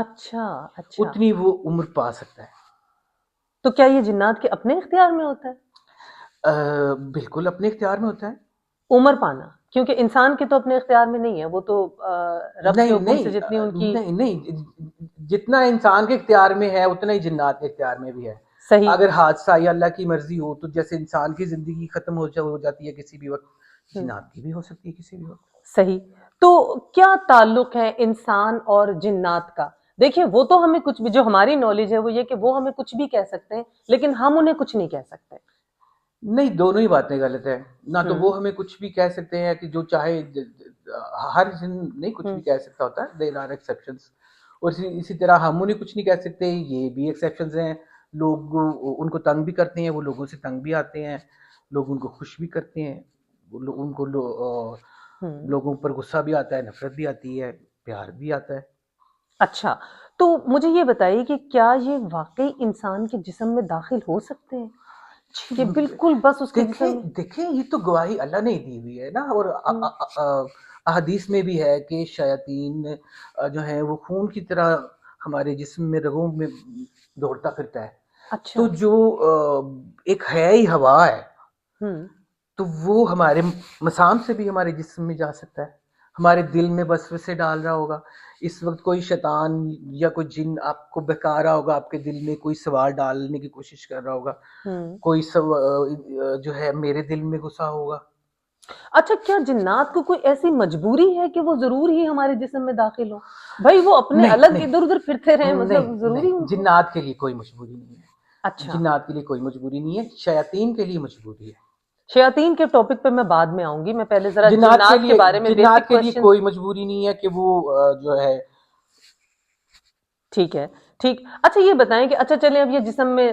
اچھا اچھا. اتنی وہ عمر پا سکتا ہے. تو کیا یہ جنات کے اپنے اختیار میں ہوتا ہے بالکل اپنے اختیار میں ہوتا ہے. عمر پانا؟ کیونکہ انسان کے تو اپنے اختیار میں نہیں ہے، وہ تو رب کے نہیں حکم سے نہیں جتنی ان کی. نہیں نہیں، جتنا انسان کے اختیار میں ہے اتنا ہی جنات کے اختیار میں بھی ہے. صحیح. اگر حادثہ یا اللہ کی مرضی ہو تو جیسے انسان کی زندگی ختم ہو جاتی ہے کسی بھی وقت، جنات کی بھی ہو سکتی ہے کسی بھی وقت. صحیح. تو کیا تعلق ہے انسان اور جنات کا؟ دیکھیے وہ تو ہمیں کچھ بھی، جو ہماری نالج ہے وہ یہ کہ وہ ہمیں کچھ بھی کہہ سکتے ہیں لیکن ہم انہیں کچھ نہیں کہہ سکتے. نہیں، دونوں ہی باتیں غلط ہیں. نہ تو ہوں وہ ہمیں کچھ بھی کہہ سکتے ہیں کہ جو چاہے، ہر جن نہیں کچھ ہوں بھی کہہ سکتا ہوتا ہے. There are exceptions. اور اسی طرح ہم انہیں کچھ نہیں کہہ سکتے، یہ بھی ایکسیپشنز ہیں. لوگ ان کو تنگ بھی کرتے ہیں، وہ لوگوں سے تنگ بھی آتے ہیں. لوگ ان کو خوش بھی کرتے ہیں، ان کو ہوں. لوگوں پر غصہ بھی آتا ہے، نفرت بھی آتی ہے، پیار بھی آتا ہے. اچھا، تو مجھے یہ بتائیے کہ کیا یہ واقعی انسان کے جسم میں داخل ہو سکتے ہیں کہ بالکل بس اس کے جسم میں؟ دیکھیں یہ تو گواہی اللہ نے دی ہوئی ہے نا. اور ہوں احادیث میں بھی ہے کہ شیاطین جو ہے وہ خون کی طرح ہمارے جسم میں، رگوں میں دوڑتا پھرتا ہے. اچھا. تو جو ایک حیائی ہوا ہے ہوں تو وہ ہمارے مسام سے بھی ہمارے جسم میں جا سکتا ہے. ہمارے دل میں وسوسے ڈال رہا ہوگا. اس وقت کوئی شیطان یا کوئی جن آپ کو بہکا رہا ہوگا، آپ کے دل میں کوئی سوال ڈالنے کی کوشش کر رہا ہوگا. ہوں. کوئی جو ہے میرے دل میں گھسا ہوگا. اچھا، کیا جنات کو کوئی ایسی مجبوری ہے کہ وہ ضرور ہی ہمارے جسم میں داخل ہو؟ بھائی وہ اپنے نہیں الگ نہیں ادھر ادھر پھرتے رہیں، نہیں مطلب ضروری نہیں، ان کو؟ جنات کے لیے کوئی مجبوری نہیں ہے. اچھا. جنات کے لیے کوئی مجبوری نہیں ہے، شیاطین کے لیے مجبوری ہے. شیاطین کے ٹاپک پہ میں بعد میں آؤں گی، میں پہلے ذرا جنات کے بارے میں جنات بیسک کے لیے کوشچن. کوئی مجبوری نہیں ہے کہ وہ جو ہے. ٹھیک ہے، ٹھیک. اچھا یہ بتائیں کہ اچھا چلیں اب یہ جسم میں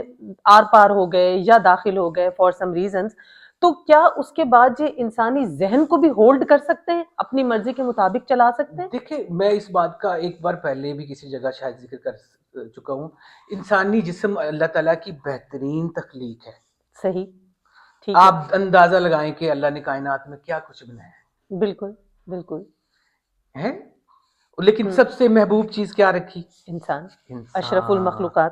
آر پار ہو گئے یا داخل ہو گئے فار سم ریزنز، تو کیا اس کے بعد یہ انسانی ذہن کو بھی ہولڈ کر سکتے ہیں، اپنی مرضی کے مطابق چلا سکتے ہیں؟ دیکھیں میں اس بات کا ایک بار پہلے بھی کسی جگہ شاید ذکر کر چکا ہوں. انسانی جسم اللہ تعالیٰ کی بہترین تخلیق ہے. صحیح. ٹھیک ہے. آپ اندازہ لگائیں کہ اللہ نے کائنات میں کیا کچھ بنایا بالکل بالکل. ہے. لیکن سب سے محبوب چیز کیا رکھی؟ انسان. اشرف انسان. المخلوقات.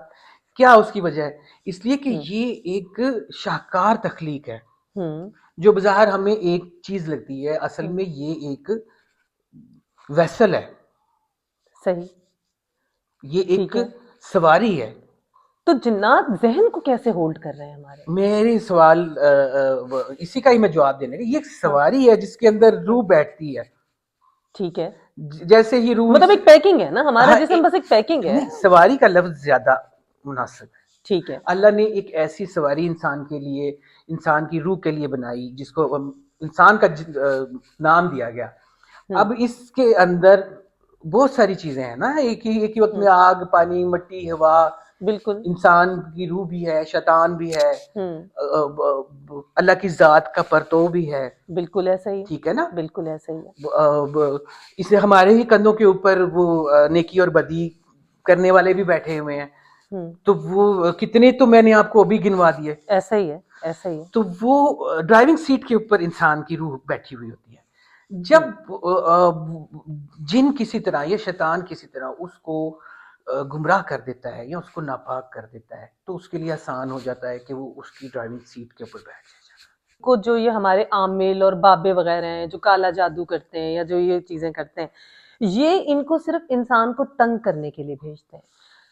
کیا اس کی وجہ ہے؟ اس لیے کہ ہوں یہ ایک شاہکار تخلیق ہے ہوں جو بظاہر ہمیں ایک چیز لگتی ہے، اصل ہوں. میں یہ ایک ویسل ہے. صحیح. یہ ایک ٹھیک ہے. سواری ہے. تو جنات ذہن کو کیسے ہولڈ کر رہے ہیں ہمارے؟ میرے سوال اسی کا ہی میں جواب دینے کا. یہ ایک ہاں سواری ہے جس کے اندر ہاں. روح بیٹھتی ہے. ٹھیک ہے. جیسے ہی روح مطلب ایک پیکنگ ہے نا، ہمارا جسم بس ایک پیکنگ ہے. نہیں، سواری کا لفظ زیادہ مناسب ہے. ٹھیک ہے. اللہ نے ایک ایسی سواری انسان کے لیے، انسان کی روح کے لیے بنائی جس کو انسان کا نام دیا گیا. اب اس کے اندر بہت ساری چیزیں ہیں نا، ایک ہی وقت میں آگ، پانی، مٹی، ہوا. بالکل. انسان کی روح بھی ہے، شیطان بھی ہے، ہوں. اللہ کی ذات کا پرتو بھی ہے. بالکل ایسا ہی. ٹھیک ہے نا. بالکل ایسا ہی ہے. اسے ہمارے ہی کندھوں کے اوپر وہ نیکی اور بدی کرنے والے بھی بیٹھے ہوئے ہیں. تو وہ کتنے تو میں نے آپ کو ابھی گنوا دیے. ایسا ہی ہے، ایسا ہی ہے. تو وہ ڈرائیونگ سیٹ کے اوپر انسان کی روح بیٹھی ہوئی ہوتی ہے. جب جن کسی طرح یا شیطان کسی طرح اس کو گمراہ کر دیتا ہے یا اس کو ناپاک کر دیتا ہے تو اس کے لیے آسان ہو جاتا ہے کہ وہ اس کی ڈرائیونگ سیٹ کے اوپر بیٹھ جائے. کو جو یہ ہمارے عامل اور بابے وغیرہ ہیں جو کالا جادو کرتے ہیں یا جو یہ چیزیں کرتے ہیں، یہ ان کو صرف انسان کو تنگ کرنے کے لیے بھیجتے ہیں،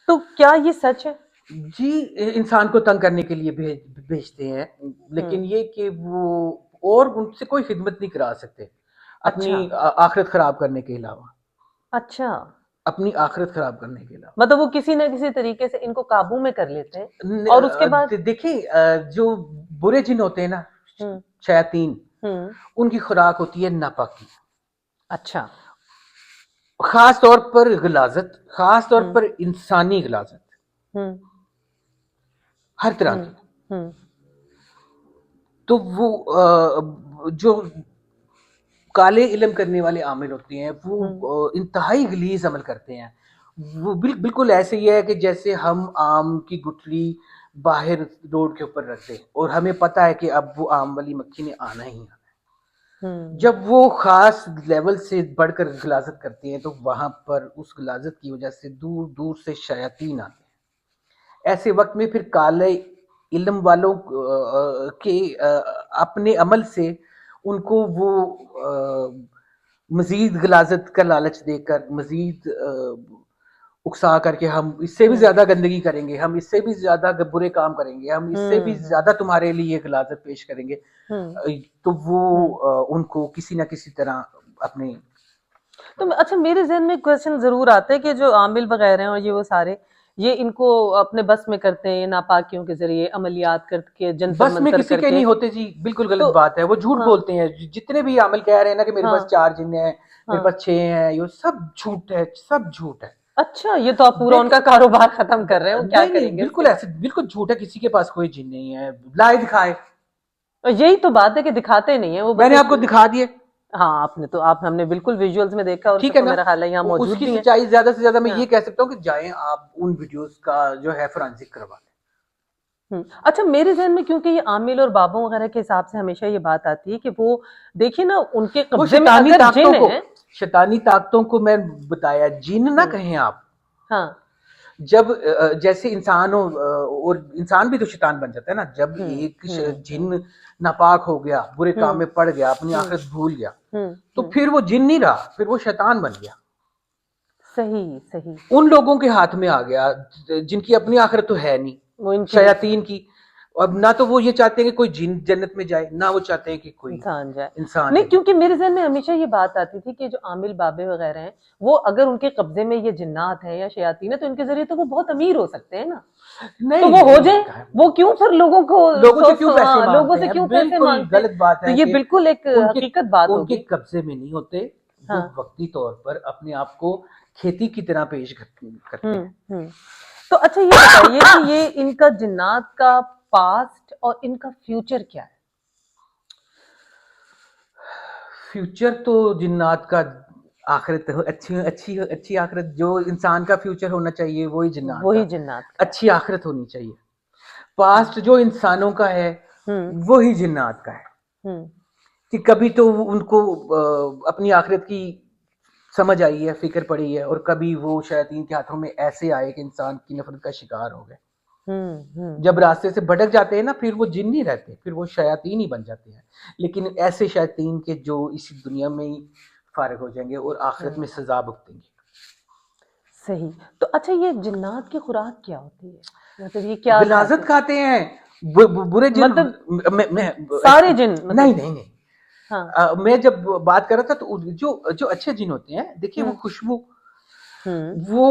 تو کیا یہ سچ ہے؟ جی، انسان کو تنگ کرنے کے لیے بھیجتے ہیں، لیکن یہ کہ وہ اور ان سے کوئی خدمت نہیں کرا سکتے اپنی اچھا آخرت خراب کرنے کے علاوہ. اچھا. اپنی آخرت خراب کرنے کے علاوہ مطلب وہ کسی نہ کسی طریقے سے ان کو قابو میں کر لیتے ہیں اور اس کے بعد. دیکھیں جو برے جن ہوتے ہیں نا، ہوں شیاطین، ہوں. ان کی خوراک ہوتی ہے ناپاکی. اچھا. خاص طور پر غلاظت، خاص طور پر انسانی غلاظت، ہوں ہر طرح ہوں کی. ہوں. تو وہ جو کالے علم کرنے والے عامل ہوتے ہیں وہ انتہائی غلیظ عمل کرتے ہیں. وہ بالکل ایسے ہی ہے کہ جیسے ہم آم کی گٹھلی باہر روڈ کے اوپر رکھ دیں اور ہمیں پتہ ہے کہ اب وہ آم والی مکھی نے آنا ہی آنا ہے. جب وہ خاص لیول سے بڑھ کر غلاظت کرتے ہیں تو وہاں پر اس غلاظت کی وجہ سے دور دور سے شیاطین آتے ہیں. ایسے وقت میں پھر کالے علم والوں کے اپنے عمل سے ان کو وہ مزید غلاظت کا لالچ دے کر مزید اکسا کر کے ہم اس سے بھی زیادہ گندگی کریں گے, ہم اس سے بھی زیادہ برے کام کریں گے, ہم اس سے بھی زیادہ تمہارے لیے غلاظت پیش کریں گے, تو وہ ان کو کسی نہ کسی طرح اپنے. تو اچھا میرے ذہن میں کوشچن ضرور آتا ہے کہ جو عامل وغیرہ ہیں اور یہ وہ سارے یہ ان کو اپنے بس میں کرتے ہیں ناپاکیوں کے ذریعے عملیات کر کے جنتر بس میں منتر کسی کر کے کے. نہیں ہوتے جی, بالکل غلط تو بات ہے, وہ جھوٹ بولتے ہیں. جتنے بھی عامل کہہ رہے ہیں نا کہ میرے پاس 4 جن ہیں, میرے پاس 6 ہیں, یہ سب جھوٹ ہے, سب جھوٹ ہے. اچھا یہ تو آپ پورا ان کا کاروبار ختم کر رہے ہیں, وہ کیا نہیں کریں نہیں گے؟ بالکل ایسے بالکل جھوٹ ہے, کسی کے پاس کوئی جن نہیں ہے, لائے دکھائے. یہی تو بات ہے کہ دکھاتے نہیں ہیں وہ. میں نے آپ کو دکھا دیے. ہاں آپ نے تو ہم نے بالکل ویژولز میں دیکھا, اور ٹھیک ہے نا, میرا خیال ہے یہاں اس موجود کی بھی ہیں. سچائی زیادہ سے زیادہ میں یہ کہہ سکتا ہوں کہ جائیں آپ ان ویڈیوز کا جو ہے فرانسک کروا لیں. اچھا میرے ذہن میں کیونکہ یہ عامل اور بابوں وغیرہ کے حساب سے ہمیشہ یہ بات آتی ہے کہ وہ دیکھیے نا ان کے وہ قبضے میں شیطانی اگر طاقتوں جن کو, ہے. شیطانی طاقتوں کو میں بتایا, جن نہ کہیں آپ. ہاں جب جیسے انسان ہو, اور انسان بھی تو شیطان بن جاتا ہے نا, جب ایک جن ناپاک ہو گیا, برے کام میں پڑ گیا, اپنی آخرت بھول گیا, تو پھر وہ جن نہیں رہا, پھر وہ شیطان بن گیا. صحیح صحیح. ان لوگوں کے ہاتھ میں آ گیا جن کی اپنی آخرت تو ہے نہیں, وہ ان کی شیاطین کی. اب نہ تو وہ یہ چاہتے ہیں کہ کوئی جن جنت میں جائے, نہ وہ چاہتے ہیں کہ کوئی انسان جائے. انسان نہیں جائے. کیونکہ میرے ذہن میں ہمیشہ یہ بات آتی تھی کہ جو عامل بابے وغیرہ ہیں وہ اگر ان کے قبضے میں یہ جنات ہیں یا شیاطین ہیں تو ان کے ذریعے تو وہ بہت امیر ہو سکتے ہیں نا, تو وہ ہو جائیں, وہ کیوں پھر لوگوں سے کیوں پیسے لوگوں سے مانگتے ہیں, کیوں پیسے بالکل مانگتے ہیں. غلط بات تو ہے. یہ بالکل ایک حقیقت بات ان ہوگی. کے قبضے میں نہیں ہوتے, وہ وقتی طور پر اپنے آپ کو کھیتی کی طرح پیش کرتے ہیں. تو اچھا یہ بتائیے کہ یہ ان کا جنات کا پاسٹ اور ان کا فیوچر کیا ہے؟ فیوچر تو جنات کا آخرت اچھی آخرت, جو انسان کا فیوچر ہونا چاہیے وہی جنات کا اچھی آخرت ہونی چاہیے. پاسٹ جو انسانوں کا ہے وہی جنات کا ہے, کہ کبھی تو ان کو اپنی آخرت کی سمجھ آئی ہے, فکر پڑی ہے, اور کبھی وہ شیاطین کے ہاتھوں میں ایسے آئے کہ انسان کی نفرت کا شکار ہو گئے. جب راستے سے بھٹک جاتے ہیں نا, پھر وہ جن نہیں رہتے, پھر وہ شیاطین ہی بن جاتے ہیں. لیکن ایسے شیاطین کے جو اسی دنیا میں ہی فارغ ہو جائیں گے اور آخرت میں سزا بھگتیں گے. صحیح. تو اچھا یہ جنات کی خوراک کیا ہوتی ہے, مطلب یہ کیا غلاظت کھاتے ہیں برے جن, مطلب سارے جن نہیں میں جب بات کر رہا تھا تو جو اچھے جن ہوتے ہیں, دیکھیے وہ خوشبو, وہ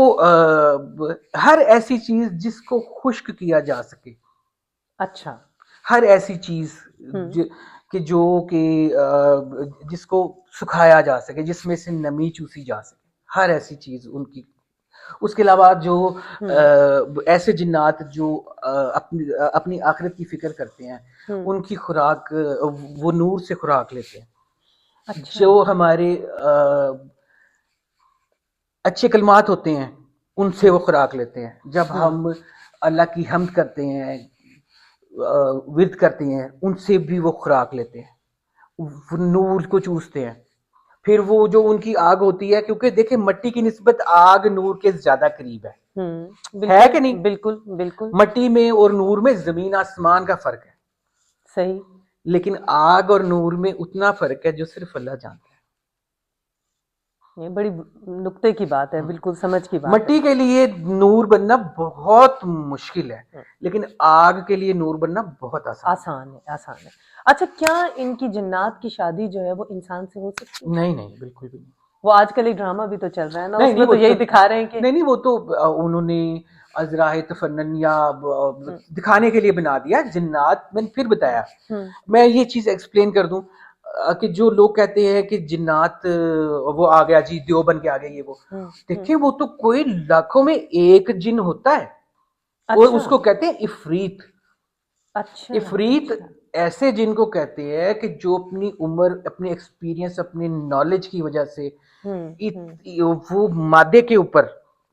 ہر ایسی چیز جس کو خشک کیا جا سکے, اچھا ہر ایسی چیز کہ جو کہ جس کو سکھایا جا سکے, جس میں سے نمی چوسی جا سکے, ہر ایسی چیز ان کی. اس کے علاوہ جو ایسے جنات جو اپنی آخرت کی فکر کرتے ہیں, ان کی خوراک وہ نور سے خوراک لیتے ہیں. جو ہمارے اچھے کلمات ہوتے ہیں ان سے وہ خوراک لیتے ہیں. جب ہم اللہ کی حمد کرتے ہیں, ورد کرتے ہیں, ان سے بھی وہ خوراک لیتے ہیں, وہ نور کو چوستے ہیں. پھر وہ جو ان کی آگ ہوتی ہے, کیونکہ دیکھیں مٹی کی نسبت آگ نور کے زیادہ قریب ہے کہ نہیں؟ بالکل بالکل. مٹی میں اور نور میں زمین آسمان کا فرق ہے. صحیح. لیکن آگ اور نور میں اتنا فرق ہے جو صرف اللہ جانتا ہے. یہ بڑی نقطے کی بات ہے, بالکل سمجھ کی بات ہے. مٹی کے لیے نور بننا بہت مشکل ہے, لیکن آگ کے لیے نور بننا بہت آسان ہے. اچھا کیا ان کی جنات کی شادی جو ہے وہ انسان سے ہو سکتی ہے؟ نہیں بالکل بھی نہیں. وہ آج کل ایک ڈرامہ بھی تو چل رہا ہے نا, اس میں تو یہی دکھا رہے ہیں کہ نہیں وہ تو انہوں نے ازراہ تفنن یا دکھانے کے لیے بنا دیا جنات. میں نے پھر بتایا, میں یہ چیز ایکسپلین کر دوں کہ جو لوگ کہتے ہیں کہ جنات وہ آ گیا جی, دیو بن کے آ گیا, یہ وہ دیکھیں وہ تو کوئی لاکھوں میں ایک جن ہوتا ہے, اور اس کو کہتے ہیں افریت. افریت ایسے جن کو کہتے ہیں کہ جو اپنی عمر, اپنے ایکسپیرینس, اپنے نالج کی وجہ سے وہ مادے کے اوپر,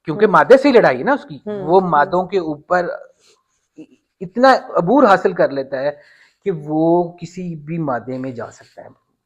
کیونکہ مادے سے ہی لڑائی ہے نا اس کی, وہ مادوں کے اوپر اتنا عبور حاصل کر لیتا ہے کہ وہ کسی بھی مادے میں جا سکتا ہے.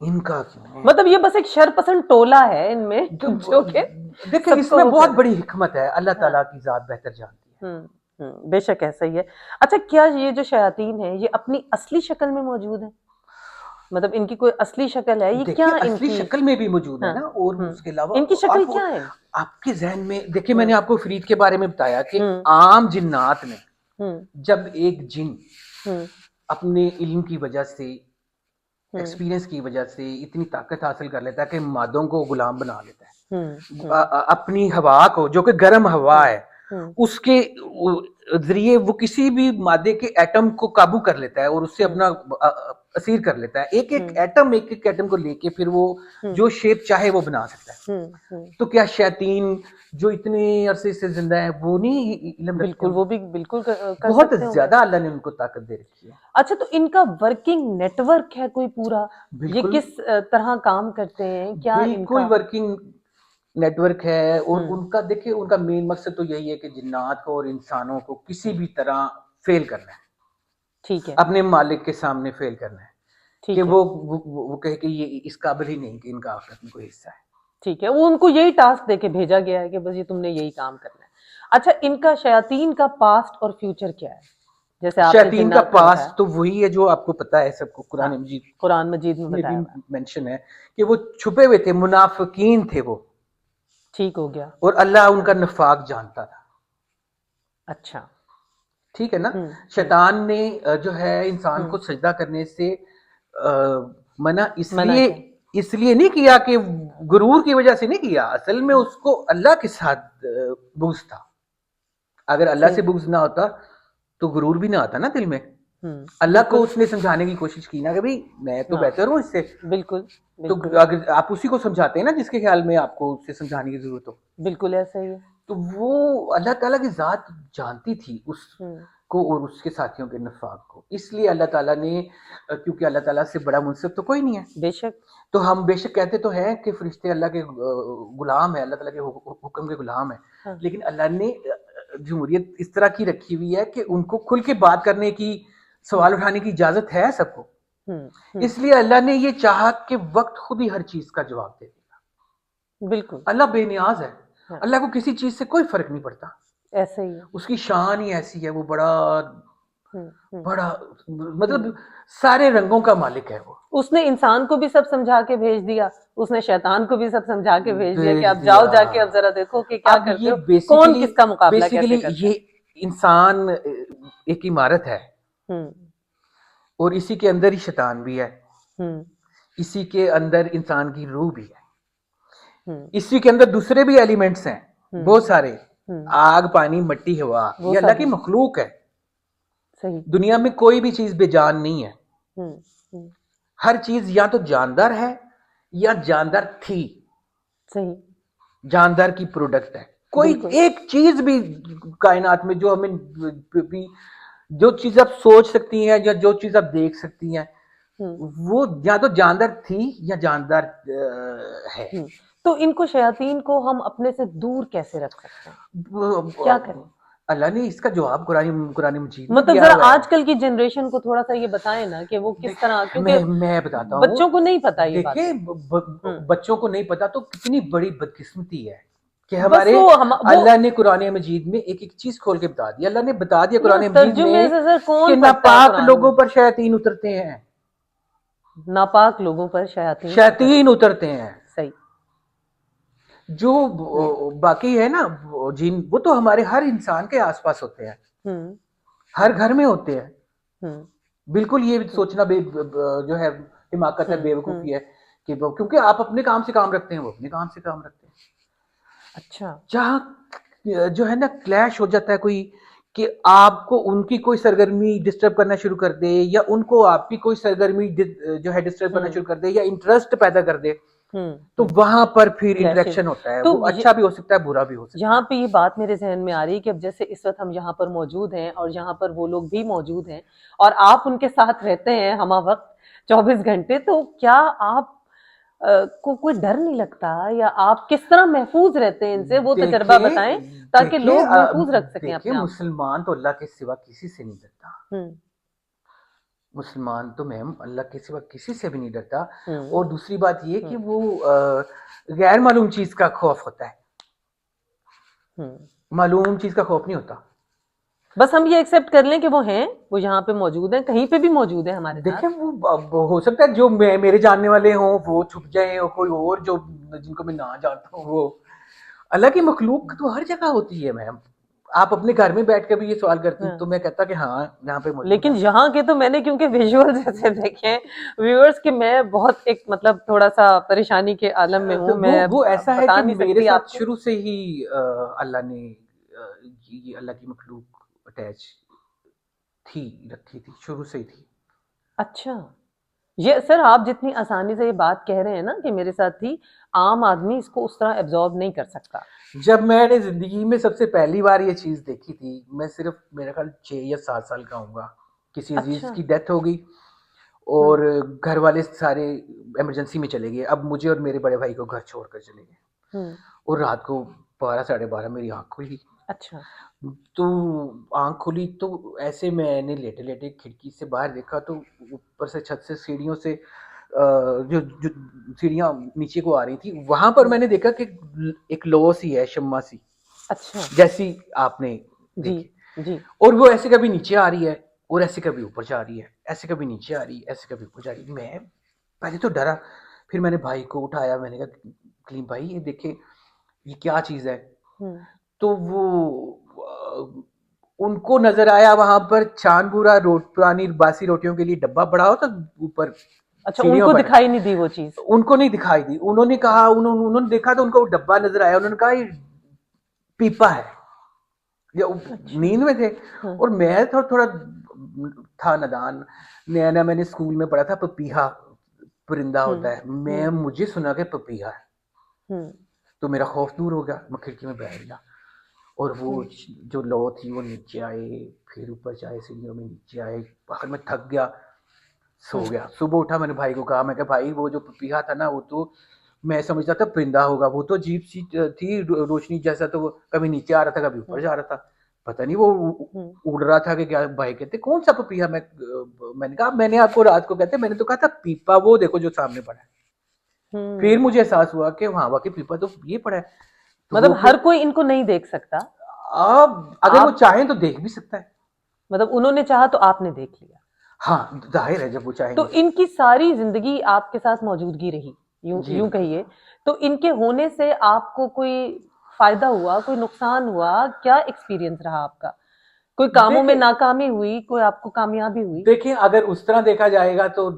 ان کا کیوں ہے؟ مطلب یہ بس ایک شر پسند ٹولہ ہے ان میں جو کہ دیکھیں اس میں بہت بڑی حکمت ہے، اللہ تعالیٰ کی ذات بہتر جانتی ہے۔ بے شک ایسا ہی ہے۔ اچھا کیا یہ جو شیاطین ہیں یہ اپنی اصلی شکل میں موجود ہیں؟ مطلب ان کی کوئی اصلی شکل ہے؟ یہ کیا دیکھیں ان اصلی کی شکل میں بھی موجود ہے نا، اور اس کے علاوہ ان کی شکل کیا ہے؟ آپ کے ذہن میں دیکھیں، میں نے آپ کو فرید کے بارے میں بتایا کہ عام جنات میں جب ایک جن اپنے علم کی وجہ سے، ایکسپیرینس کی وجہ سے اتنی طاقت حاصل کر لیتا ہے کہ مادوں کو غلام بنا لیتا ہے، اپنی ہوا کو جو کہ گرم ہوا ہے اس کے ذریعے وہ کسی بھی مادے کے ایٹم کو قابو کر لیتا ہے اور اس سے اپنا اسیر کر لیتا ہے، ایک ایک ایٹم کو لے کے پھر وہ جو شیپ چاہے وہ بنا سکتا ہے۔ تو کیا شیاطین جو اتنے عرصے سے زندہ ہیں وہ نہیں علم رکھتے؟ بالکل، وہ بھی بالکل کر بہت سکتے ہیں۔ زیادہ اللہ نے ان کو طاقت دے رکھی ہے۔ اچھا تو ان کا ورکنگ نیٹ ورک ہے کوئی پورا؟ یہ کس طرح کام کرتے ہیں؟ کیا ان بالکل کا ورکنگ نیٹ ورک ہے، اور ان کا دیکھیں ان کا مین مقصد تو یہی ہے کہ جنات کو اور انسانوں کو کسی بھی طرح فیل کرنا ہے، ٹھیک ہے، اپنے مالک کے سامنے فیل کرنا ہے کہ وہ کہے کہ یہ اس قابل ہی نہیں کہ ان کا آخرت میں کوئی حصہ ہے۔ ٹھیک ہے، وہ ان کو یہی ٹاسک دے کے بھیجا گیا ہے کہ بس یہ تم نے یہی کام کرنا ہے۔ اچھا ان کا شیاطین کا پاسٹ اور فیوچر کیا ہے؟ جیسے آپ نے شیاطین کا پاسٹ تو وہی ہے جو آپ کو پتا ہے، سب کو قرآن مجید قرآن مجید میں میں بھی بتایا ہوا ہے۔ مینشن ہے کہ وہ چھپے ہوئے تھے، منافقین تھے وہ، ٹھیک ہو گیا، اور اللہ ان کا نفاق جانتا تھا۔ اچھا ٹھیک ہے نا؟ شیطان نے جو ہے انسان کو سجدہ کرنے سے منع اس لیے نہیں کیا کہ غرور کی وجہ سے نہیں کیا، اصل میں اس کو اللہ کے ساتھ بغض تھا۔ اگر اللہ سے بغض نہ ہوتا تو غرور بھی نہ آتا نا دل میں۔ اللہ کو اس نے سمجھانے کی کوشش کی نا کہ بھئی میں تو بہتر ہوں اس سے، بالکل، تو اگر آپ اسی کو سمجھاتے ہیں نا جس کے خیال میں آپ کو اس سے سمجھانے کی ضرورت ہو، بالکل ایسا ہی ہے۔ تو وہ اللہ تعالیٰ کی ذات جانتی تھی اس کو اور اس کے ساتھیوں کے نفاق کو، اس لیے اللہ تعالیٰ نے، کیونکہ اللہ تعالیٰ سے بڑا منصف تو کوئی نہیں ہے، بے شک، تو ہم بے شک کہتے تو ہیں کہ فرشتے اللہ کے غلام ہیں، اللہ تعالیٰ کے حکم کے غلام ہیں، لیکن اللہ نے جمہوریت اس طرح کی رکھی ہوئی ہے کہ ان کو کھل کے بات کرنے کی، سوال اٹھانے کی اجازت ہے سب کو، اس لیے اللہ نے یہ چاہا کہ وقت خود ہی ہر چیز کا جواب دے دے گا۔ بالکل اللہ بے نیاز ہے، اللہ کو کسی چیز سے کوئی فرق نہیں پڑتا، ایسا ہی ہے، اس کی شان ہی ایسی ہے، وہ بڑا مطلب سارے رنگوں کا مالک ہے وہ۔ اس نے انسان کو بھی سب سمجھا کے بھیج دیا، اس نے شیطان کو بھی سب سمجھا کے بھیج دیا کہ اب جاؤ جا کے اب ذرا دیکھو کہ کیا کرتے ہو، کون کس کا مقابلہ کیسے کرتا ہے۔ یہ انسان ایک عمارت ہے، اور اسی کے اندر ہی شیطان بھی ہے، اسی کے اندر انسان کی روح بھی ہے، اسی کے اندر دوسرے بھی ایلیمنٹس ہیں بہت سارے، آگ، پانی، مٹی، ہوا، یہ اللہ کی مخلوق ہے۔ صحیح، دنیا میں کوئی بھی چیز بے جان نہیں ہے، ہر چیز یا تو جاندار ہے یا جاندار تھی، صحیح، جاندار کی پروڈکٹ ہے۔ کوئی ایک چیز بھی کائنات میں جو ہمیں بھی، جو چیز آپ سوچ سکتی ہیں یا جو چیز آپ دیکھ سکتی ہیں، وہ یا تو جاندار تھی یا جاندار ہے۔ تو ان کو شیاطین کو ہم اپنے سے دور کیسے رکھ سکتے ہیں؟ کیا کریں؟ اللہ نے اس کا جواب قرآن مجید میں مطلب دیا ذرا ہوا ہے۔ آج کل کی جنریشن کو تھوڑا سا یہ بتائیں نا کہ وہ کس طرح، کیونکہ میں بتاتا ہوں، بچوں کو نہیں پتا یہ بات۔ دیکھیں بچوں کو نہیں پتا تو کتنی بڑی بدقسمتی ہے کہ ہمارے اللہ نے قرآن مجید میں ایک ایک چیز کھول کے بتا دیا، اللہ نے بتا دیا قرآن مجید میں کہ ناپاک لوگوں پر شیاطین اترتے ہیں، ناپاک لوگوں پر شیاطین اترتے ہیں۔ صحیح، جو باقی ہے نا جن، وہ تو ہمارے ہر انسان کے آس پاس ہوتے ہیں، ہر گھر میں ہوتے ہیں۔ بالکل یہ سوچنا جو ہے حماقت ہے، بے وقوفی ہے کہ کیونکہ آپ اپنے کام سے کام رکھتے ہیں، وہ اپنے کام سے کام رکھتے ہیں۔ اچھا، جہاں جو ہے نا کلیش ہو جاتا ہے کوئی، کہ آپ کو ان کی کوئی سرگرمی ڈسٹرب کرنا شروع کر دے، یا ان کو آپ کی کوئی سرگرمی جو ہے ڈسٹرب کرنا شروع کر دے، یا انٹرسٹ پیدا کر دے، تو وہاں پر پھر انٹریکشن ہوتا ہے، وہ اچھا بھی ہو سکتا ہے، برا بھی ہو سکتا ہے۔ یہاں پہ یہ بات میرے ذہن میں آ رہی ہے کہ اب جیسے اس وقت ہم یہاں پر موجود ہیں اور یہاں پر وہ لوگ بھی موجود ہیں اور آپ ان کے ساتھ رہتے ہیں ہمہ وقت 24 گھنٹے، تو کیا آپ کو کوئی ڈر نہیں لگتا، یا آپ کس طرح محفوظ رہتے ہیں ان سے؟ وہ تجربہ بتائیں تاکہ لوگ محفوظ رکھ سکیں اپنے آپ۔ مسلمان تو اللہ کے سوا کسی سے نہیں ڈرتا، مسلمان تو میم اللہ کے سوا کسی سے بھی نہیں ڈرتا. ہوں اور دوسری بات یہ کہ وہ غیر معلوم چیز کا خوف ہوتا ہے, ہوں معلوم چیز کا خوف نہیں ہوتا. بس ہم یہ ایکسپٹ کر لیں کہ وہ ہیں, وہ یہاں پہ موجود ہیں, کہیں پہ بھی موجود ہیں ہمارے ساتھ. دیکھیں وہ ہو سکتا ہے جو میرے جاننے والے ہوں وہ چھپ جائیں, اور کوئی اور جو جن کو میں نہ جانتا ہوں وہ. اللہ کی مخلوق تو ہر جگہ ہوتی ہے میم. آپ اپنے گھر میں بیٹھ کے بھی یہ سوال کرتی ہیں تو میں کہتا کہ ہاں یہاں پہ موجود لیکن ہے. یہاں کے تو میں نے کیونکہ ویژول جیسے دیکھے ویورز کہ میں بہت ایک مطلب تھوڑا سا پریشانی کے عالم میں ہوں. میں وہ ایسا ہے بتا کہ نہیں میرے سکتی آپ ساتھ کو. شروع سے ہی اللہ نے یہ اللہ کی مخلوق اٹیچ تھی, رکھی تھی, شروع سے ہی تھی. اچھا, یہ سر آپ جتنی آسانی سے یہ بات کہہ رہے ہیں نا کہ میرے ساتھ تھی, عام آدمی اس کو اس طرح ایبزارب نہیں کر سکتا. جب میں نے زندگی میں سب سے پہلی بار یہ چیز دیکھی تھی, میں صرف میرا خیال 6 یا 7 سال کا ہوں گا. کسی عزیز اچھا. کی ڈیتھ ہو گئی اور گھر والے سارے ایمرجنسی میں چلے گئے. اب مجھے اور میرے بڑے بھائی کو گھر چھوڑ کر چلے گئے, اور رات کو 12 ساڑھے 12 میری آنکھ کھلی. اچھا. تو آنکھ کھلی تو ایسے میں نے لیٹے لیٹے کھڑکی سے باہر دیکھا تو اوپر سے چھت سے سیڑھیوں سے جو سیڑھیاں نیچے کو آ رہی تھی, وہاں پر میں نے دیکھا کہ ایک لو سی ہے, شمع سی, اچھا. جیسی آپ نے جی دیکھی. جی. اور وہ ایسے کبھی نیچے آ رہی ہے اور ایسے کبھی اوپر جا رہی ہے, ایسے کبھی نیچے آ رہی ہے, ایسے کبھی اوپر جا رہی ہے. میں پہلے تو ڈرا, پھر میں نے بھائی کو اٹھایا, میں نے کہا کلیم بھائی یہ دیکھیں یہ کیا چیز ہے. تو وہ ان کو نظر آیا وہاں پر چاند پورا پرانی باسی روٹیوں کے لیے ڈبہ پڑا ہو تھا اوپر. اچھا, ان کو دکھائی نہیں دی وہ چیز. ان کو نہیں دکھائی دی. انہوں نے کہا, انہوں نے دیکھا تو ان کو ڈبہ نظر آیا, انہوں نے کہا یہ پیپا ہے. نیند میں تھے اور میں تھوڑا تھا نادان, نیا نیا میں نے اسکول میں پڑھا تھا پپیہا پرندہ ہوتا ہے, مجھے سنا کہ پپیہا ہے. تو میرا خوف دور ہو گیا, میں کھڑکی میں بیٹھ گیا, اور وہ جو لو تھی وہ نیچے آئے, پھر اوپر جائے, سیڑھیوں میں نیچے آئے, آخر میں تھک گیا, سو گیا. صبح اٹھا, میں نے بھائی کو کہا, میں کہ بھائی وہ جو پپیہا تھا نا وہ تو میں سمجھتا تھا پرندہ ہوگا, وہ تو عجیب سی تھی روشنی جیسا, تو وہ کبھی نیچے آ رہا تھا کبھی اوپر جا رہا تھا, پتہ نہیں وہ اڑ رہا تھا کہ کیا. بھائی کہتے کون سا پپیہا؟ میں نے کہا میں نے آپ کو رات کو کہتے میں نے تو کہا تھا پیپا, وہ دیکھو جو سامنے پڑا ہے. پھر مجھے احساس ہوا کہ ہاں واقعی پیپا تو یہ پڑا ہے. مطلب ہر کوئی ان کو نہیں دیکھ سکتا, اگر وہ چاہیں تو دیکھ بھی سکتا ہے. مطلب انہوں نے چاہا تو آپ نے دیکھ لیا. ہاں ظاہر ہے جب وہ چاہیں تو گے. ان کی ساری زندگی آپ کے ساتھ موجودگی رہی, یوں کہیے, تو ان کے ہونے سے آپ کو کوئی فائدہ ہوا, کوئی نقصان ہوا, کیا ایکسپیرینس رہا آپ کا؟ کوئی کاموں میں ناکامی ہوئی, کوئی آپ کو کامیابی ہوئی؟ دیکھیں اگر اس طرح دیکھا جائے گا تو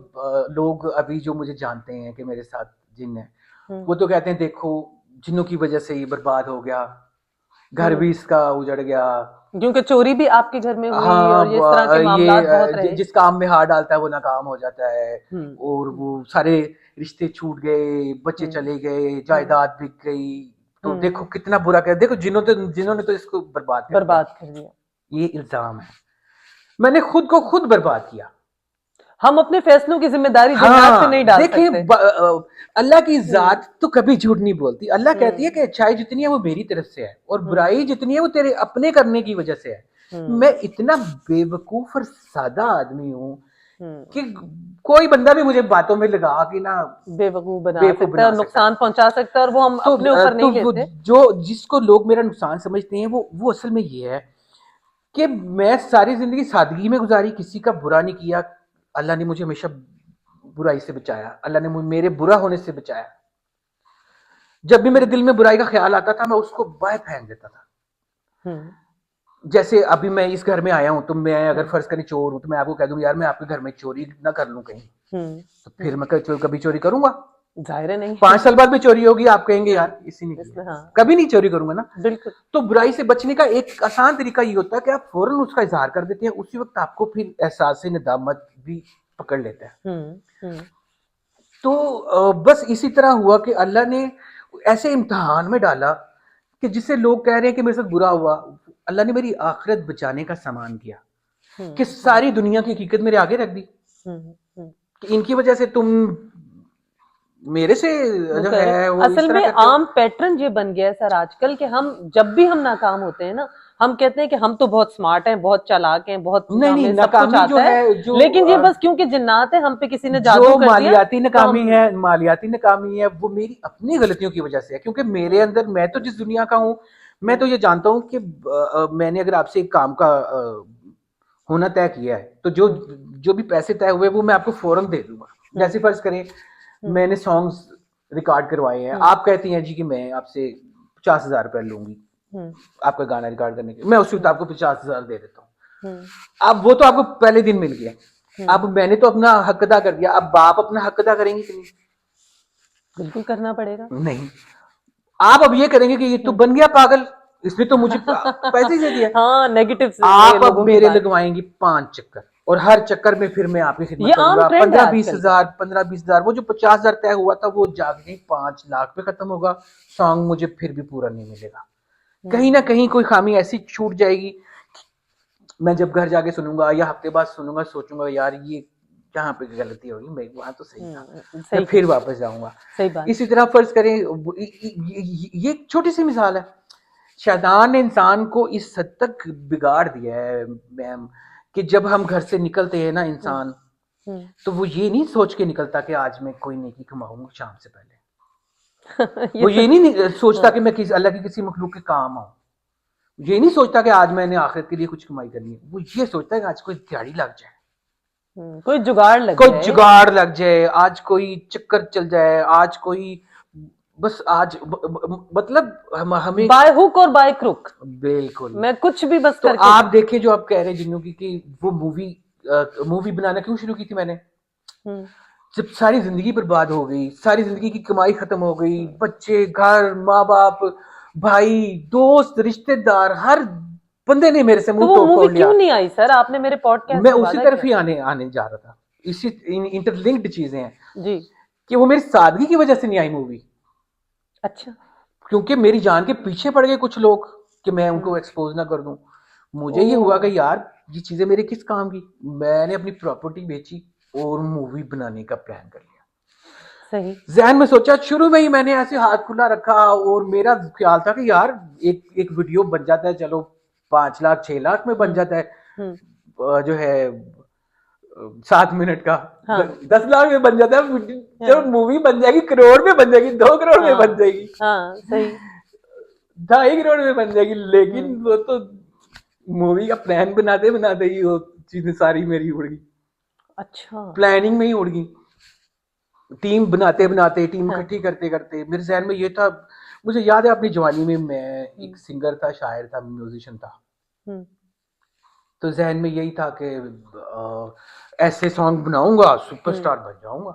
لوگ ابھی جو مجھے جانتے ہیں کہ میرے ساتھ جن ہے, وہ تو کہتے ہیں دیکھو جنوں کی وجہ سے یہ برباد ہو گیا, گھر بھی اس کا اجڑ گیا, کیونکہ چوری بھی آپ کے گھر میں ہوئی اور ہاں اس طرح کے معاملات بہت رہے. جس کام میں ہاتھ ڈالتا ہے وہ ناکام ہو جاتا ہے, اور وہ سارے رشتے چھوٹ گئے, بچے چلے گئے, جائیداد بک گئی. تو دیکھو کتنا برا کہہ, دیکھو جنہوں نے تو اس کو برباد کر دیا. یہ الزام ہے. میں نے خود کو خود برباد کیا. ہم اپنے فیصلوں کی ذمہ داری جنات پہ نہیں ڈال سکتے. دیکھیں اللہ کی ذات تو کبھی جھوٹ نہیں بولتی. اللہ کہتی ہے کہ اچھائی جتنی ہے وہ میری طرف سے ہے, اور برائی جتنی ہے وہ تیرے اپنے کرنے کی وجہ سے ہے. میں اتنا بے وقوف اور سادہ آدمی ہوں کہ کوئی بندہ بھی مجھے باتوں میں لگا کہ نا بے وقوف بنا سکتا ہے اور نقصان پہنچا سکتا ہے, اور وہ ہم اپنے اوپر نہیں لیتے. جو جس کو لوگ میرا نقصان سمجھتے ہیں وہ اصل میں یہ ہے کہ میں ساری زندگی سادگی میں گزاری, کسی کا برا نہیں کیا. اللہ نے مجھے ہمیشہ برائی سے بچایا, اللہ نے میرے برا ہونے سے بچایا. جب بھی میرے دل میں برائی کا خیال آتا تھا میں اس کو باہر پھینک دیتا تھا. جیسے ابھی میں اس گھر میں آیا ہوں, تو میں اگر فرض کریں چور ہوں تو میں آپ کو کہہ دوں یار میں آپ کے گھر میں چوری نہ کر لوں کہیں, تو پھر میں کبھی چوری کروں گا؟ ظاہر ہے نہیں. 5 سال بعد بھی چوری ہوگی, آپ کہیں گے یار اسی نے کیا, کبھی نہیں چوری کروں گا نا. بالکل. تو برائی سے بچنے کا ایک آسان طریقہ یہ ہوتا ہے کہ آپ فوراً اس کا اظہار کر دیتے ہیں, اسی وقت آپ کو پھر احساس ندامت بھی پکڑ لیتا ہے. تو بس اسی طرح ہوا کہ اللہ نے ایسے امتحان میں ڈالا کہ جس سے لوگ کہہ رہے ہیں کہ میرے ساتھ برا ہوا, اللہ نے میری آخرت بچانے کا سامان کیا, کہ ساری دنیا کی حقیقت میرے آگے رکھ دی کہ ان کی وجہ سے تم میرے سے جو ہے وہ اصل میں عام پیٹرن یہ بن گیا ہے سر آج کل کہ ہم جب بھی ہم ناکام ہوتے ہیں نا, ہم کہتے ہیں کہ ہم تو بہت سمارٹ ہیں, بہت چالاک ہیں, بہت نہیں ہمیں سب کچھ ناکامی جو آتا ہے, ہے جو لیکن یہ بس کیونکہ جنات ہے, ہم پہ کسی نے جادو جو کر دیا. مالیاتی تو ناکامی ہم- ہے, مالیاتی ناکامی ہے, وہ میری اپنی غلطیوں کی وجہ سے ہے. کیونکہ میرے اندر, میں تو جس دنیا کا ہوں, میں تو یہ جانتا ہوں کہ میں نے اگر آپ سے ایک کام کا ہونا طے کیا ہے تو جو بھی پیسے طے ہوئے وہ میں آپ کو فوراً دے دوں گا. جیسے فرض کریں میں نے سانگز ریکارڈ کروائے ہیں, آپ کہتی ہیں جی کہ میں آپ سے 50,000 روپے لوں گی آپ کا گانا ریکارڈ کرنے کے, میں اس وقت آپ کو 50,000 دے دیتا ہوں. اب وہ تو آپ کو پہلے دن مل گیا, اب میں نے تو اپنا حق ادا کر دیا, اب آپ اپنا حق ادا کریں گے کہ نہیں؟ بالکل کرنا پڑے گا. نہیں, آپ اب یہ کریں گے کہ یہ تو بن گیا پاگل, اس نے تو مجھے پیسے دے دیا. ہاں, نیگیٹو آپ اب لوگوں کی میرے بات. لگوائیں گی 5 چکر, اور ہر چکر میں پھر میں آپ کی خدمت یہ کروں عام گا. ٹرینڈ ہے آج کل کا. 15-20 ہزار, وہ جو 50,000 طے ہوا تھا وہ جا کے 5 لاکھ پہ ختم ہوگا. سانگ مجھے پھر بھی پورا نہیں ملے گا. کہیں نہ کہیں کوئی خامی ایسی چھوٹ جائے گی. میں جب گھر جا کے سنوں گا یا ہفتے بعد سنوں گا, سوچوں گا یار یہ کہاں پہ غلطی ہوگی, میں وہاں تو صحیح تھا, میں پھر واپس جاؤں گا. صحیح بات. اسی طرح فرض کریں, یہ ایک چھوٹی سی مثال ہے, شیطان نے انسان کو اس حد تک بگاڑ دیا ہے میم کہ جب ہم گھر سے نکلتے ہیں نا انسان, تو وہ یہ نہیں سوچ کے نکلتا کہ آج میں کوئی نیکی کماؤں گا شام سے پہلے. وہ یہ نہیں سوچتا کہ میں اللہ کی کسی مخلوق کے کام آؤں. یہ نہیں سوچتا کہ آج میں نے آخرت کے لیے کچھ کمائی کرنی ہے. وہ یہ سوچتا ہے کہ آج کوئی دیہڑی لگ جائے, کوئی جگاڑ لگ کوئی جائے, جگاڑ لگ جائے, آج کوئی چکر چل جائے, آج کوئی بس آج مطلب ہمیں بائی ہوک اور بائی کروک, بالکل میں کچھ بھی بس تو کر کے. آپ دیکھیں جو آپ کہہ رہے ہیں جنوں کی کہ وہ مووی بنانا کیوں شروع کی تھی میں نے, جب ساری زندگی برباد ہو گئی, ساری زندگی کی کمائی ختم ہو گئی, بچے, گھر, ماں باپ, بھائی, دوست, رشتہ دار, ہر بندے نے میرے سے تو منہ وہ توڑ مووی لیا. کیوں نہیں آئی سر؟ آپ نے میرے پوڈ کاسٹ میں میں اسی وعدہ طرف کیا ہی آنے جا رہا تھا. اسی انٹر لنکڈ چیزیں ہیں جی. کہ وہ میری سادگی کی وجہ سے نہیں آئی مووی, اچھا, کیونکہ میری جان کے پیچھے پڑ گئے کچھ لوگ کہ میں ان کو ایکسپوز نہ کر دوں. مجھے یہ ہوا کہ یار یہ چیزیں میرے کس کام کی. میں نے اپنی پراپرٹی بیچی اور مووی بنانے کا پلان کر لیا. صحیح. ذہن میں سوچا, شروع میں ہی میں نے ایسے ہاتھ کھلا رکھا, اور میرا خیال تھا کہ یار ایک ویڈیو بن جاتا ہے, چلو 5 لاکھ 6 لاکھ میں بن جاتا ہے, جو ہے 7 منٹ کا 10 لاکھ میں بن جاتا ہے. جب مووی بن جائے گی کروڑ میں بن جائے گی, 2 کروڑ میں بن جائے گی, ہاں صحیح, 2.5 کروڑ میں بن جائے گی. لیکن وہ تو مووی کا پلان بناتے بناتے ہی وہ چیزیں ساری میری اڑ گئی. اچھا, پلاننگ میں ہی اڑ گئی. ٹیم بناتے بناتے, ٹیم اکٹھی کرتے کرتے میرے ذہن میں یہ تھا, مجھے یاد ہے اپنی جوانی میں ایک سنگر تھا, شاعر تھا, میوزیشین تھا, تو ذہن میں یہی تھا کہ ایسے سانگ بناؤں گا, سپر سٹار بن جاؤں گا.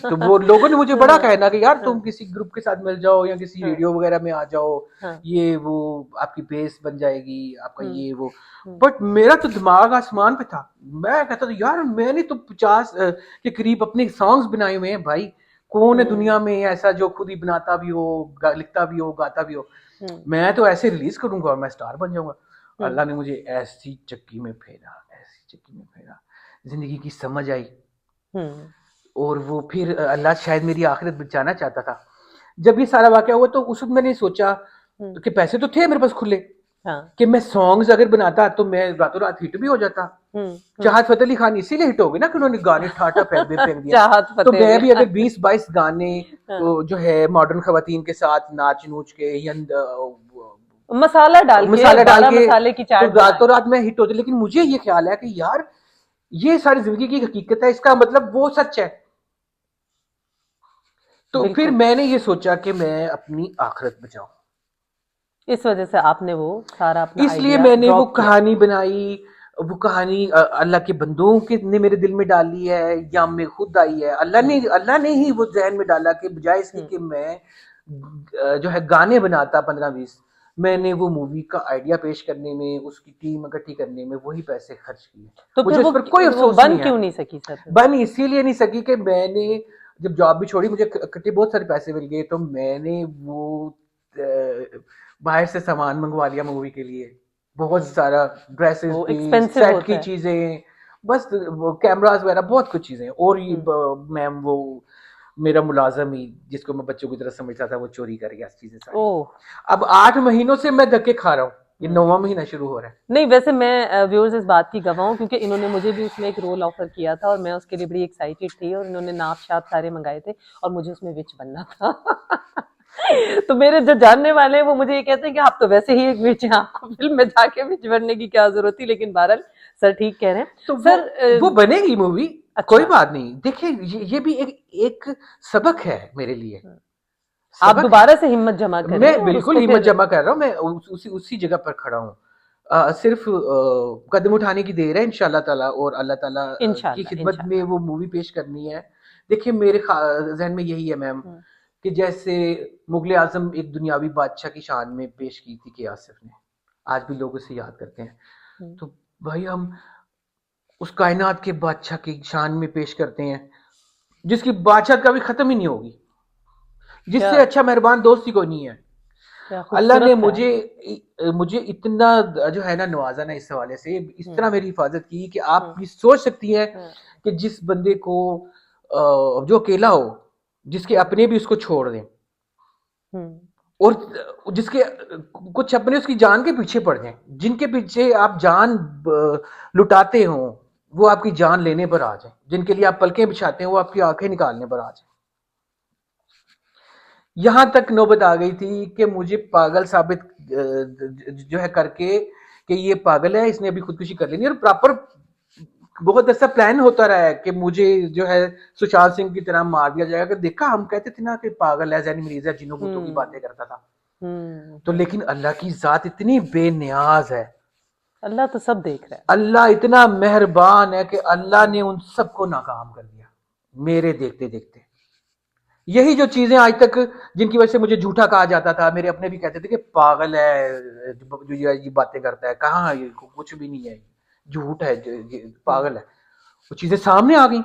تو وہ لوگوں نے مجھے بڑا کہنا کہ یار تم کسی گروپ کے ساتھ مل جاؤ یا کسی ریڈیو وغیرہ میں آ جاؤ, یہ وہ آپ کی بیس بن جائے گی, آپ کا یہ وہ. بٹ میرا تو دماغ آسمان پہ تھا. میں کہتا تھا یار میں نے تو 50 کے قریب اپنے سانگز بنائے ہوئے ہیں بھائی, کون ہے دنیا میں ایسا جو خود ہی بناتا بھی ہو, لکھتا بھی ہو, گاتا بھی ہو. میں تو ایسے ریلیز کروں گا اور میں سٹار بن جاؤں گا. اللہ نے مجھے ایسی چکی میں پھیرا, زندگی کی سمجھ آئی, اور وہ پھر اللہ شاید میری آخرت بچانا چاہتا تھا. جب یہ سارا واقعہ ہوا تو اس وقت میں نے سوچا کہ پیسے تو تھے میرے پاس کھلے, کہ میں سانگز اگر بناتا تو میں راتوں رات ہٹ بھی ہو جاتا. چاہت فتح علی خان اسی لیے ہٹ ہو گئی نا کہ انہوں نے گانے ٹھاٹا پھینک دیا. تو میں بھی اگر 20-22 گانے جو ہے ماڈرن خواتین کے ساتھ ناچ نوچ کے یا مسالہ ڈال کے مسالے کی چاٹ راتوں رات میں ہٹ ہوتی. لیکن مجھے یہ خیال ہے کہ یار یہ ساری زندگی کی حقیقت ہے, اس کا مطلب وہ سچ ہے. تو پھر میں نے یہ سوچا کہ میں اپنی آخرت بچاؤں, اس وجہ سے آپ نے وہ سارا اپنا اس لیے میں نے وہ کہانی بنائی. وہ کہانی اللہ کے بندوں نے میرے دل میں ڈالی ہے یا میں خود آئی ہے. اللہ نے ہی وہ ذہن میں ڈالا کہ بجائے اس کی کہ میں جو ہے گانے بناتا 15-20, میں نے وہ مووی کا آئیڈیا پیش کرنے میں, اس کی ٹیم اکٹھی کرنے میں وہی پیسے خرچ کیے. تو مجھے اس پر کوئی افسوس بن نہیں ہے. کیوں نہیں سکی سر؟ بن اسی لیے نہیں سکی کہ میں نے جب جاب بھی چھوڑی, مجھے اکٹھے بہت سارے پیسے مل گئے, تو میں نے وہ باہر سے سامان منگوا لیا مووی کے لیے, بہت سارا ڈریسز کی, سیٹ کی چیزیں, بس وہ کیمراز وغیرہ بہت کچھ چیزیں. اور یہ میم وہ میرا ملازم ہی جس کو میں بچوں کی طرح سمجھتا تھا وہ چوری کر گیا چیزیں ساری. اب 8 مہینوں سے میں دھکے کھا رہا ہوں. یہ 9واں مہینہ شروع ہو رہا ہے. نہیں ویسے میں ویورز اس بات کی گواہ ہوں کیونکہ انہوں نے مجھے بھی اس میں ایک رول آفر کیا تھا اور میں اس کے لیے بڑی ایکسائٹیڈ تھی اور انہوں نے ناپ شاپ سارے منگائے تھے اور مجھے اس میں وچ بننا تھا. تو میرے جو جاننے والے ہیں وہ مجھے یہ کہتے ہیں کہ آپ تو ویسے ہی ایک وچ ہیں, آپ کو فلم میں جا کے وچ بننے کی کیا ضرورت تھی. لیکن بہرحال سر ٹھیک کہہ رہے ہیں. تو سر وہ بنے گی مووی, اچھا. کوئی بات نہیں. دیکھیں یہ بھی ایک سبق ہے میرے لیے. آپ دوبارہ سے ہمت جمع کریں. میں بالکل ہمت جمع کر رہا ہوں, میں اسی جگہ پر کھڑا ہوں. صرف قدم اٹھانے کی دیر ہے انشاءاللہ تعالی, اور اللہ تعالی کی خدمت میں وہ مووی پیش کرنی ہے. دیکھیں میرے ذہن میں یہی ہے میم کہ جیسے مغل اعظم ایک دنیاوی بادشاہ کی شان میں پیش کی تھی کہ آصف نے, آج بھی لوگ اسے یاد کرتے ہیں. تو بھائی ہم اس کائنات کے بادشاہ کی شان میں پیش کرتے ہیں جس کی بادشاہت کبھی ختم ہی نہیں ہوگی, جس سے اچھا مہربان دوست ہی کوئی نہیں ہے. اللہ نے مجھے اتنا جو ہے نا نوازا نا اس حوالے سے, اس طرح میری حفاظت کی کہ آپ یہ سوچ سکتی ہیں کہ جس بندے کو جو اکیلا ہو, جس کے اپنے بھی اس کو چھوڑ دیں, اور جس کے کچھ اپنے اس کی جان کے پیچھے پڑ جائیں, جن کے پیچھے آپ جان لٹاتے ہوں وہ آپ کی جان لینے پر آ جائیں, جن کے لیے آپ پلکیں بچھاتے ہیں وہ آپ کی آنکھیں نکالنے پر آ جائیں. یہاں تک نوبت آ گئی تھی کہ مجھے پاگل ثابت جو ہے کر کے کہ یہ پاگل ہے, اس نے ابھی خودکشی کر لینی, اور پراپر بہت ایسا پلان ہوتا رہا ہے کہ مجھے جو ہے سشانت سنگھ کی طرح مار دیا جائے گا. کہ دیکھا ہم کہتے تھے نا کہ پاگل ہے, ذہنی مریض ہے, جنوں بتوں کی باتیں کرتا تھا. تو لیکن اللہ کی ذات اتنی بے نیاز ہے, اللہ تو سب دیکھ رہا ہے, اللہ اتنا مہربان ہے کہ اللہ نے ان سب کو ناکام کر دیا میرے دیکھتے دیکھتے. یہی جو چیزیں آج تک جن کی وجہ سے مجھے جھوٹا کہا جاتا تھا, میرے اپنے بھی کہتے تھے کہ پاگل ہے جو یہ باتیں کرتا ہے, کہاں یہ کچھ بھی نہیں ہے, جھوٹ ہے, پاگل ہے, وہ چیزیں سامنے آ گئی.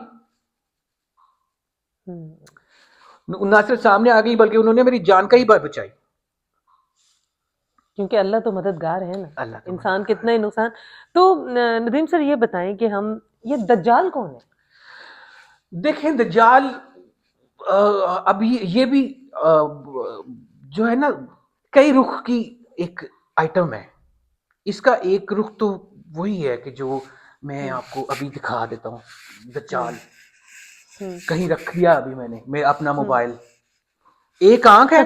نہ صرف سامنے آ گئی بلکہ انہوں نے میری جان کا ہی بچائی, کیونکہ اللہ تو مددگار ہے نا, اللہ تو انسان کتنا ہی نقصان. تو ندیم سر یہ بتائیں کہ ہم یہ دجال کون ہے؟ دیکھیں دجال اب یہ بھی جو ہے نا کئی رخ کی ایک آئٹم ہے. اس کا ایک رخ تو وہی ہے کہ جو میں آپ کو ابھی دکھا دیتا ہوں. دجال کہیں رکھ دیا ابھی میں نے اپنا موبائل, ایک آنکھ ہے,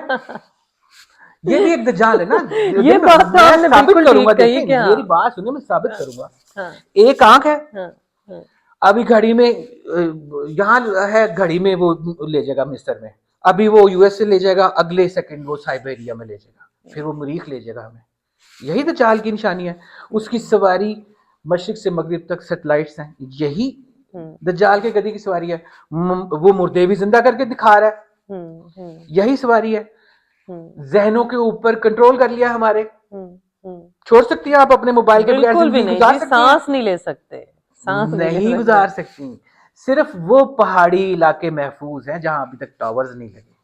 یہ بھی ایک دجال ہے نا. یہ بات تو آپ نے بالکل کروں گا, ٹھیک کہی دیکھیں کہ میری بات سنیں, میں ثابت کروں گا. ایک آنکھ ہے, ابھی گھڑی میں یہاں ہے, گھڑی میں وہ لے جائے گا مصر میں, ابھی وہ یو ایس سے لے جائے گا, اگلے سیکنڈ وہ سائبیریا میں لے جائے گا, پھر وہ مریخ لے جائے گا ہمیں. یہی دجال کی نشانی ہے. اس کی سواری مشرق سے مغرب تک سیٹلائٹس ہیں, یہی دجال کے گدی کی سواری ہے. وہ مردے بھی زندہ کر کے دکھا رہا ہے, یہی سواری ہے. ذہنوں کے اوپر کنٹرول کر لیا ہمارے. چھوڑ سکتی ہیں آپ اپنے موبائل کے بغیر بالکل بھی زندگی نہیں گزار جی, سکتی ہیں؟ سانس نہیں لے سکتے, سانس نہیں گزار سکتی. صرف وہ پہاڑی علاقے محفوظ ہیں جہاں ابھی تک ٹاورز نہیں لگے,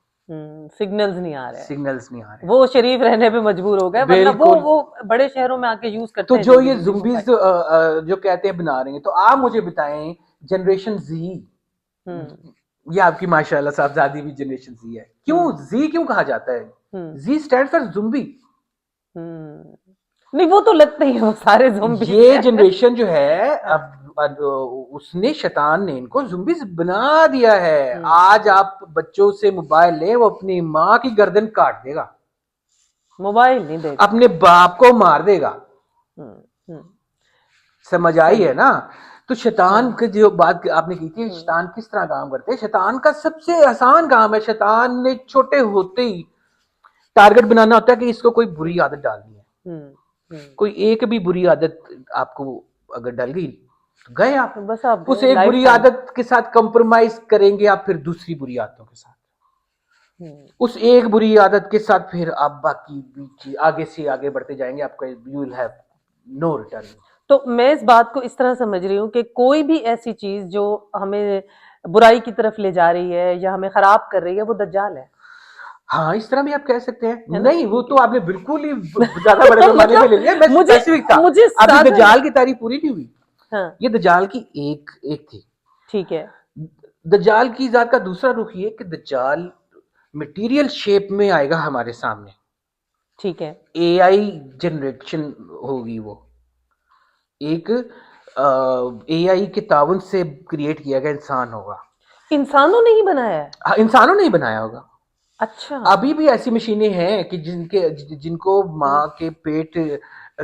سگنلز نہیں آ رہے, سگنلز نہیں آ رہے, وہ شریف رہنے پہ مجبور ہو گئے, ورنہ وہ بڑے شہروں میں آ کے یوز کرتے تو ہیں. جو یہ زمبیز جو کہتے ہیں بنا رہے ہیں, تو آپ مجھے بتائیں جنریشن زی, یہ آپ کی ماشاءاللہ صاحبزادی بھی جنریشن زی ہے, کیوں زی کیوں کہا جاتا ہے؟ زی اسٹینڈ فار زمبی. نہیں وہ تو لگتے ہی وہ سارے زمبی. یہ جنریشن جو ہے اب اس نے شیطان نے ان کو زمبیز بنا دیا ہے. آج آپ بچوں سے موبائل لیں, وہ اپنی ماں کی گردن کاٹ دے گا, موبائل نہیں دے گا, اپنے باپ کو مار دے گا. سمجھ آئی ہے نا؟ تو شیطان کی جو بات آپ نے کی تھی, شیطان کس طرح کام کرتے ہیں, شیطان کا سب سے آسان کام ہے, شیطان نے چھوٹے ہوتے ہی ٹارگٹ بنانا ہوتا ہے کہ اس کو کوئی بری عادت ڈالنی ہے. کوئی ایک بھی بری عادت آپ کو اگر ڈل گئی تو گئے آپ, بس آپ اس ایک بری عادت کے ساتھ کمپرومائز کریں گے آپ, پھر دوسری بری عادتوں کے ساتھ, اس ایک بری عادت کے ساتھ پھر آپ باقی آگے سے آگے بڑھتے جائیں گے. آپ کا you will have no return. تو میں اس بات کو اس طرح سمجھ رہی ہوں کہ کوئی بھی ایسی چیز جو ہمیں برائی کی طرف لے جا رہی ہے یا ہمیں خراب کر رہی ہے, وہ دجال ہے. ہاں اس طرح بھی آپ کہہ سکتے ہیں. نہیں وہ تو آپ نے بالکل ہی زیادہ بڑے پیمانے پہ لے لیا, میں اسپیسیفک تھا. ابھی دجال کی تعریف پوری نہیں ہوئی, یہ دجال کی ایک تھی. ٹھیک ہے. دجال کی ذات کا دوسرا رخ یہ کہ دجال مٹیریل شیپ میں آئے گا ہمارے سامنے. ٹھیک ہے. اے آئی جنریشن ہوگی، وہ ایک اے آئی کے تعاون سے کریٹ کیا گیا انسان ہوگا. انسانوں نے ہی بنایا ہے؟ ہاں، انسانوں نے ہی بنایا ہوگا. اچھا. ابھی بھی ایسی مشینیں ہیں کہ جن کو ماں کے پیٹ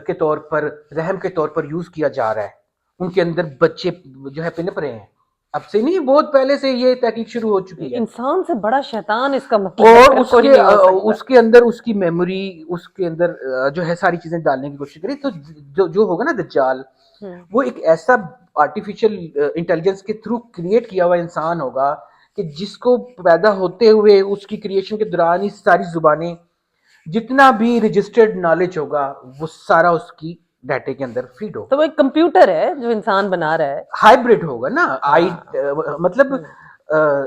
کے طور پر، رحم کے طور پر یوز کیا جا رہا ہے. ان کے اندر بچے جو ہے پنپ رہے ہیں. اب سے نہیں، بہت پہلے سے یہ تحقیق شروع ہو چکی ہے. انسان سے بڑا شیطان اس کا مطلب اور ہے، اس کوئی کے نہیں ہو سکتا. اس کے اندر اس کی میموری، اس کے اندر جو ہے ساری چیزیں ڈالنے کی کوشش کرے. تو جو ہوگا نا دجال، وہ ایک ایسا آرٹیفیشل انٹیلیجنس کے تھرو کریٹ کیا ہوا انسان ہوگا کہ جس کو پیدا ہوتے ہوئے اس کی کریشن کے دوران ہی ساری زبانیں، جتنا بھی رجسٹرڈ نالج ہوگا، وہ سارا اس کی ڈیٹے کے اندر فیڈ ہوگا. تو وہ ایک کمپیوٹر ہے جو انسان بنا رہا ہے. ہائیبرڈ ہوگا نا. مطلب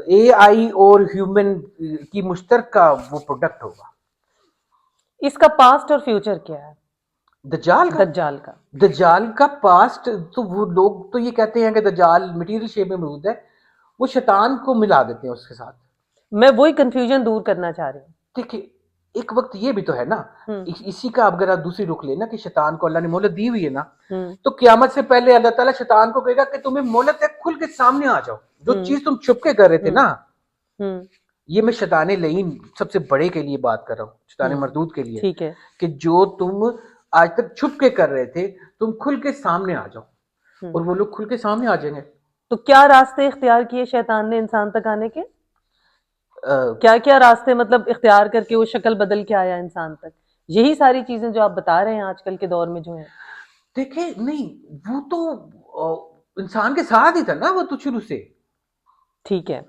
اے آئی اور ہیومن کی مشترکہ وہ پروڈکٹ ہوگا. اس کا پاسٹ اور فیوچر کیا ہے دجال کا؟ دجال کا پاسٹ تو وہ لوگ تو یہ کہتے ہیں کہ دجال مٹیریل شیپ میں موجود ہے، وہ شیطان کو ملا دیتے ہیں اس کے ساتھ. میں وہی کنفیوژن دور کرنا چاہ رہی ہوں. دیکھیں، ایک وقت یہ بھی تو ہے نا، اسی کا اگر آپ دوسری رخ لینا کہ شیطان کو اللہ نے مہلت دی ہوئی ہے نا، تو قیامت سے پہلے اللہ تعالیٰ شیطان کو کہے گا کہ تمہیں مہلت ہے، کھل کے سامنے آ جاؤ. جو چیز تم چھپ کے کر رہے تھے نا، یہ میں شیطان لعین سب سے بڑے کے لیے بات کر رہا ہوں، شیطان مردود کے لیے، ٹھیک ہے، کہ جو تم آج تک چھپ کے کر رہے تھے، تم کھل کے سامنے آ جاؤ. اور وہ لوگ کھل کے سامنے آ جائیں گے. تو کیا راستے اختیار کیے شیطان نے انسان تک آنے کے؟ کیا کیا راستے مطلب اختیار کر کے وہ شکل بدل کے آیا انسان تک؟ یہی ساری چیزیں جو آپ بتا رہے ہیں آج کل کے دور میں جو ہیں. دیکھیں، نہیں، وہ تو انسان کے ساتھ ہی تھا نا، وہ تو شروع سے. ٹھیک ہے،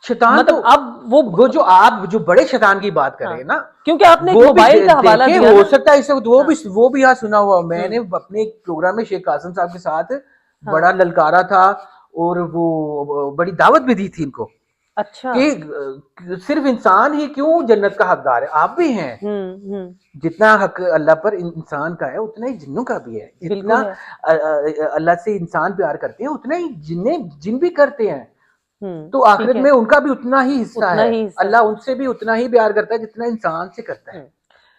شیطان مطلب تو اب وہ جو آپ جو بڑے شیطان کی بات کر رہے ہیں نا، کیونکہ آپ نے موبائل کا حوالہ دیا، ہو سکتا ہے اس وقت وہ بھی یہاں سنا ہوا. میں نے اپنے ایک پروگرام میں شیخ قاسم صاحب کے ساتھ بڑا للکارا تھا، اور وہ بڑی دعوت بھی دی تھی ان کو. اچھا، کہ صرف انسان ہی کیوں جنت کا حقدار ہے، آپ بھی ہیں. جتنا حق اللہ پر انسان کا ہے اتنا ہی جنوں کا بھی ہے. جتنا اللہ سے انسان پیار کرتے ہیں اتنا ہی جن بھی کرتے ہیں. تو آخرت میں ان کا بھی اتنا ہی حصہ ہے. اللہ ان سے بھی اتنا ہی پیار کرتا ہے جتنا انسان سے کرتا ہے.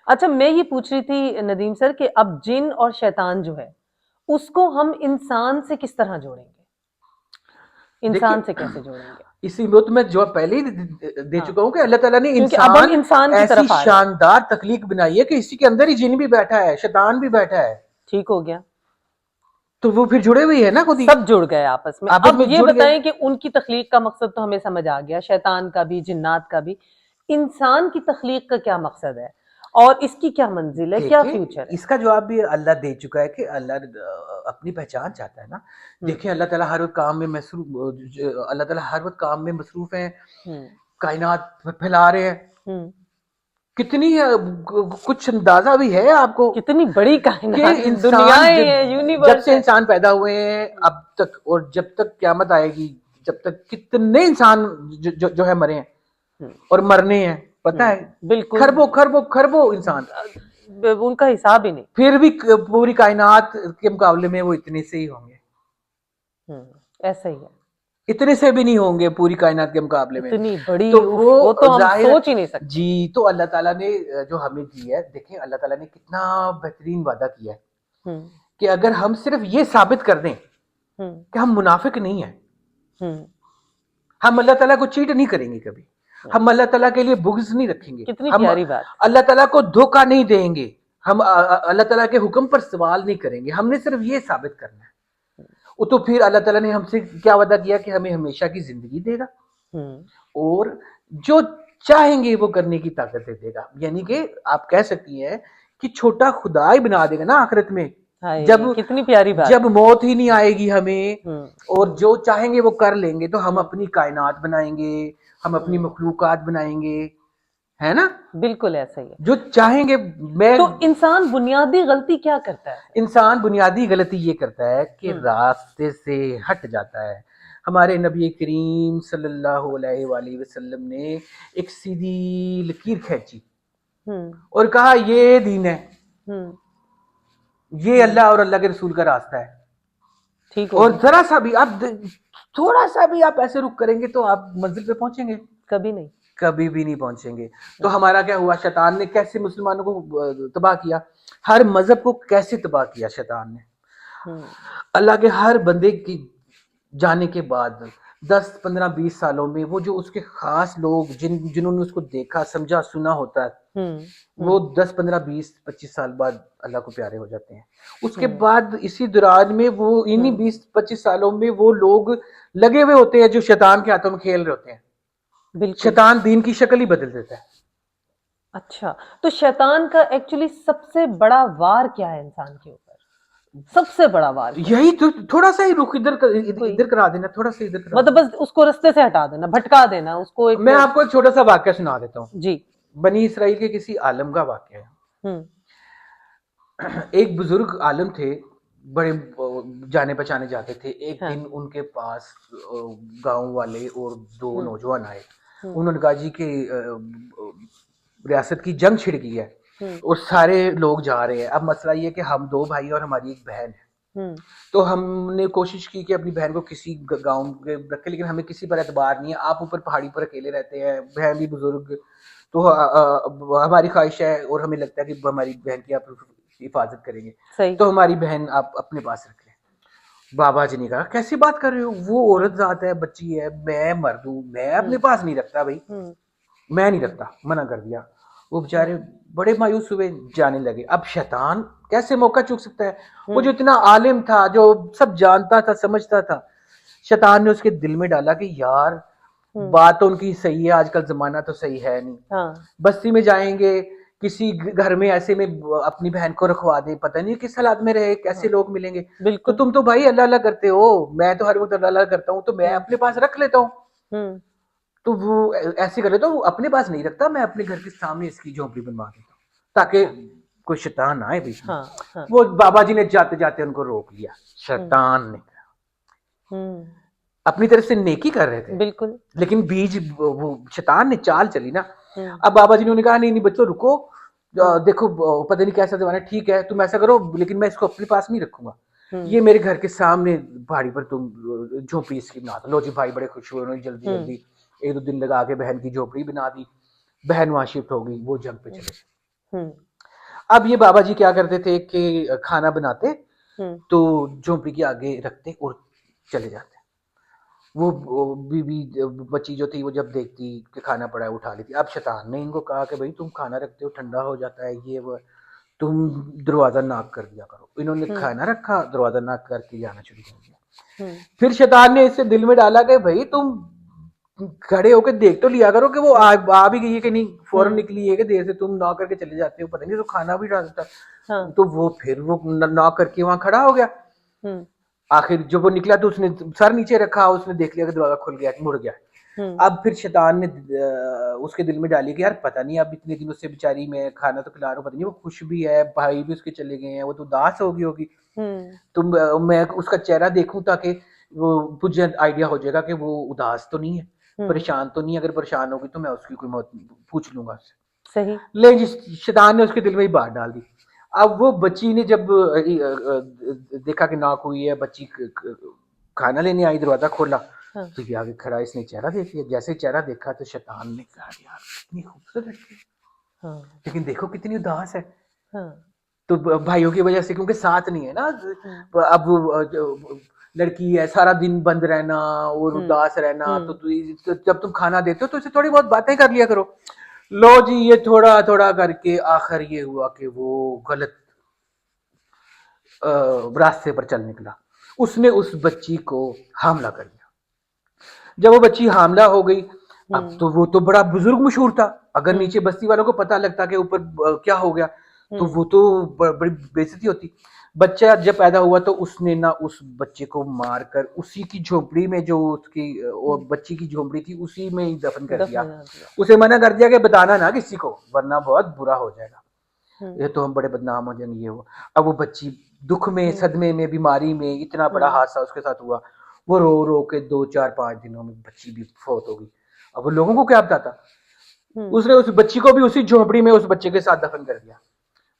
اچھا، میں یہ پوچھ رہی تھی ندیم سر کہ اب جن اور شیطان جو ہے اس کو ہم انسان سے کس طرح جوڑیں گے؟ انسان سے کیسے جوڑیں گے؟ اسی میں تو میں جواب پہلے ہی دے چکا ہوں کہ اللہ تعالیٰ نے انسان ایسی شاندار تخلیق بنائی ہے کہ اسی کے اندر ہی جن بھی بیٹھا ہے، شیطان بھی بیٹھا ہے. ٹھیک ہو گیا، تو وہ پھر جڑے ہوئے ہیں نا، خود ہی سب جڑ گئے آپس میں. اب یہ بتائیں کہ ان کی تخلیق کا مقصد تو ہمیں سمجھ آ گیا، شیطان کا بھی، جنات کا بھی. انسان کی تخلیق کا کیا مقصد ہے اور اس کی کیا منزل ہے، کیا فیوچر ہے؟ اس کا جواب بھی اللہ دے چکا ہے کہ اللہ اپنی پہچان چاہتا ہے نا. دیکھیں، اللہ تعالیٰ ہر وقت کام میں مصروف ہیں، کائنات پھیلا رہے ہیں. کتنی کچھ اندازہ بھی ہے آپ کو کتنی بڑی کائنات، انسان جب سے انسان پیدا ہوئے ہیں اب تک، اور جب تک قیامت آئے گی، جب تک کتنے انسان جو ہے مرے ہیں اور مرنے ہیں، پتہ ہے؟ بالکل، خربوں انسان، ان کا حساب ہی نہیں. پھر بھی پوری کائنات کے مقابلے میں وہ اتنے سے ہی ہوں گے. ایسا ہی ہے، اتنے سے بھی نہیں ہوں گے پوری کائنات کے مقابلے میں. اتنی بڑی، تو وہ تو ہم سوچ ہی نہیں سکتے. جی، تو اللہ تعالیٰ نے جو ہمیں دی ہے، دیکھیں اللہ تعالیٰ نے کتنا بہترین وعدہ کیا ہے کہ اگر ہم صرف یہ ثابت کر دیں کہ ہم منافق نہیں ہیں، ہم اللہ تعالیٰ کو چیٹ نہیں کریں گے کبھی، ہم اللہ تعالیٰ کے لیے بغض نہیں رکھیں گے، کتنی ہم پیاری بات، اللہ تعالیٰ کو دھوکہ نہیں دیں گے، ہم اللہ تعالیٰ کے حکم پر سوال نہیں کریں گے، ہم نے صرف یہ ثابت کرنا ہے. تو پھر اللہ تعالیٰ نے ہم سے کیا وعدہ کیا کہ ہمیں ہمیشہ کی زندگی دے گا، اور جو چاہیں گے وہ کرنے کی طاقت دے گا. یعنی کہ آپ کہہ سکتی ہیں کہ چھوٹا خدا ہی بنا دے گا نا آخرت میں، کتنی پیاری بات، جب موت ہی نہیں آئے گی ہمیں، اور جو چاہیں گے وہ کر لیں گے. تو ہم اپنی کائنات بنائیں گے، ہم اپنی مخلوقات بنائیں گے، ہے نا؟ بالکل ایسا ہی ہے، جو چاہیں گے. تو انسان بنیادی غلطی کیا کرتا ہے؟ انسان بنیادی غلطی یہ کرتا ہے کہ راستے سے ہٹ جاتا ہے. ہمارے نبی کریم صلی اللہ علیہ وآلہ وسلم نے ایک سیدھی لکیر کھینچی اور کہا یہ دین ہے، یہ اللہ اور اللہ کے رسول کا راستہ ہے. ٹھیک، اور ذرا سا بھی آپ، تھوڑا سا بھی آپ ایسے رک کریں گے تو آپ منزل پہ پہنچیں گے؟ کبھی نہیں. کبھی بھی نہیں پہنچیں گے. تو ہمارا کیا ہوا, شیطان نے کیسے مسلمانوں کو تباہ کیا, ہر مذہب کو کیسے تباہ کیا شیطان نے. اللہ کے ہر بندے کی جانے کے بعد 10-15-20 سالوں میں وہ جو اس کے خاص لوگ جنہوں نے اس کو دیکھا سمجھا سنا ہوتا ہے, وہ 10-15-20-25 سال بعد اللہ کو پیارے ہو جاتے ہیں. اس کے بعد اسی دوران میں وہ انہی 20-25 سالوں میں وہ لوگ لگے ہوئے ہوتے ہیں جو شیطان کے ہاتھوں میں کھیل رہے ہوتے ہیں. شیطان دین کی شکل ہی بدل دیتا ہے. اچھا, تو شیطان کا ایکچولی سب سے بڑا وار کیا ہے انسان کے اوپر؟ سب سے بڑا وار یہی تو, تھوڑا سا ہی رخ ادھر کرا دینا, تھوڑا سا ادھر کرا مطلب بس اس کو رستے سے ہٹا دینا, بھٹکا دینا اس کو. میں آپ کو ایک چھوٹا سا واقعہ سنا دیتا ہوں. جی. بنی اسرائیل کے کسی عالم کا واقعہ ہے. ایک بزرگ عالم تھے, بڑے جانے پہچانے جاتے تھے. ایک دن ان کے پاس گاؤں والے اور 2 نوجوان آئے. انہوں نے کہا جی کہ ریاست کی جنگ چھڑ گئی ہے اور سارے لوگ جا رہے ہیں. اب مسئلہ یہ کہ ہم 2 بھائی اور ہماری ایک بہن ہے. تو ہم نے کوشش کی کہ اپنی بہن کو کسی گاؤں میں رکھے, لیکن ہمیں کسی پر اعتبار نہیں ہے. آپ اوپر پہاڑی پر اکیلے رہتے ہیں, بہن بھی بزرگ, تو ہماری خواہش ہے اور ہمیں لگتا ہے کہ ہماری بہن کی آپ حفاظت کریں گے, تو ہماری بہن آپ اپنے پاس رکھ لیں. بابا جی نے کہا کیسی بات کر رہے ہو, وہ عورت ذات ہے, بچی ہے, میں مرد ہوں, میں اپنے پاس نہیں رکھتا بھائی, میں نہیں رکھتا, منع کر دیا. وہ بیچارے بڑے مایوس ہوئے, جانے لگے. اب شیطان کیسے موقع چوک سکتا ہے, وہ جو اتنا عالم تھا, جو سب جانتا تھا, سمجھتا تھا, شیطان نے اس کے دل میں ڈالا کہ یار بات تو ان کی صحیح ہے, آج کل زمانہ تو صحیح ہے نہیں, بستی میں جائیں گے, کسی گھر میں ایسے میں اپنی بہن کو رکھوا دیں, پتہ نہیں کس حالات میں رہے, کیسے لوگ ملیں گے. تو تم تو بھائی اللہ اللہ کرتے ہو, میں تو ہر وقت اللہ اللہ کرتا ہوں, تو میں اپنے پاس رکھ لیتا ہوں. تو وہ ایسے کر لیتا ہوں, وہ اپنے پاس نہیں رکھتا, میں اپنے گھر کے سامنے اس کی جھونپڑی بنوا دیتا ہوں تاکہ کوئی شیطان آئے بیچ میں. وہ بابا جی نے جاتے جاتے ان کو روک لیا. شیطان نے اپنی طرف سے نیکی کر رہے تھے بالکل, لیکن بیج وہ شیطان نے چال چلی نا. اب بابا جی نے کہا نہیں نہیں بچوں رکو, دیکھو پتہ نہیں کیسا زمانہ ہے, ٹھیک ہے تم ایسا کرو, لیکن میں اس کو اپنے پاس نہیں رکھوں گا, یہ میرے گھر کے سامنے پہاڑی پر تم جھونپڑی اس کی بنا دو. لو جی بھائی بڑے خوش ہوئے, انہوں نے جلدی جلدی 1-2 دن لگا کے بہن کی جھونپڑی بنا دی. بہن وہاں شفٹ ہو گئی, وہ جنگ پہ چلے. اب یہ بابا جی کیا کرتے تھے کہ کھانا بناتے تو جھونپڑی کے آگے رکھتے اور چلے جاتے. وہ بیوی بچی جو تھی وہ جب دیکھتی کہ کھانا پڑا ہے اٹھا لیتی. اب شیطان نے ان کو کہا کہ بھائی تم کھانا رکھتے ہو, ٹھنڈا ہو جاتا ہے, یہ وہ, تم دروازہ ناک کر دیا کرو. انہوں نے کھانا رکھا, دروازہ ناک کر کے جانا شروع کر دیا. پھر شیطان نے اس سے دل میں ڈالا کہ بھائی تم کھڑے ہو کے دیکھ تو لیا کرو کہ وہ آ بھی گئی ہے کہ نہیں, فوراً نکلی ہے کہ دیر سے تم ناک کر کے چلے جاتے ہو, پتہ نہیں تو کھانا بھی ڈالتا. تو وہ پھر وہ ناک کر کے وہاں کھڑا ہو گیا. آخر جب وہ نکلا تو اس نے سر نیچے رکھا, اس نے دیکھ لیا کہ دروازہ کھل گیا, مڑ گیا. اب پھر شیطان نے اس کے دل میں ڈالی کہ یار پتہ نہیں اب اتنے دن اس سے بیچاری میں کھانا تو کھلا رہا ہوں, پتہ نہیں وہ خوش بھی ہے, بھائی بھی اس کے چلے گئے ہیں, وہ تو اداس ہوگی تو میں اس کا چہرہ دیکھوں تاکہ وہ مجھے آئیڈیا ہو جائے گا کہ وہ اداس تو نہیں ہے, پریشان تو نہیں ہے. اگر پریشان ہوگی تو میں اس کی کوئی موت پوچھ لوں گا اس سے. صحیح. لیکن شیطان نے اس کے دل میں ہی بات ڈال دی. اب وہ بچی نے جب دیکھا کہ ناک ہوئی ہے, بچی کھانا لینے آئی, دروازہ کھولا تو یہ آگے کھڑا, اس نے چہرہ دیکھ لیا. جیسے چہرہ دیکھا تو شیطان نے کہا یار کتنی خوبصورت لڑکی ہے, لیکن دیکھو کتنی اداس ہے. تو بھائیوں کی وجہ سے کیونکہ ساتھ نہیں ہے نا, اب لڑکی ہے, سارا دن بند رہنا اور اداس رہنا, تو جب تم کھانا دیتے ہو تو اسے تھوڑی بہت باتیں کر لیا کرو. لو جی یہ تھوڑا تھوڑا کر کے آخر یہ ہوا کہ وہ غلط راستے پر چل نکلا. اس نے اس بچی کو حاملہ کر دیا. جب وہ بچی حاملہ ہو گئی, اب تو وہ تو بڑا بزرگ مشہور تھا, اگر نیچے بستی والوں کو پتہ لگتا کہ اوپر کیا ہو گیا تو وہ تو بڑی بے عزتی ہوتی. بچہ جب پیدا ہوا تو اس نے نہ اس بچے کو مار کر اسی کی جھونپڑی میں جو اس کی بچی کی جھونپڑی تھی اسی میں ہی دفن کر دیا. اسے منع کر دیا کہ بتانا نہ کسی کو ورنہ بہت برا ہو جائے گا, یہ تو ہم بڑے بدنام ہو جائیں گے, یہ وہ. اب وہ بچی دکھ میں, صدمے میں, بیماری میں, اتنا بڑا حادثہ اس کے ساتھ ہوا, وہ رو رو کے 2-4-5 دنوں میں بچی بھی فوت ہو گئی. اب وہ لوگوں کو کیا بتاتا, اس نے اس بچی کو بھی اسی جھونپڑی میں اس بچے کے ساتھ دفن کر دیا,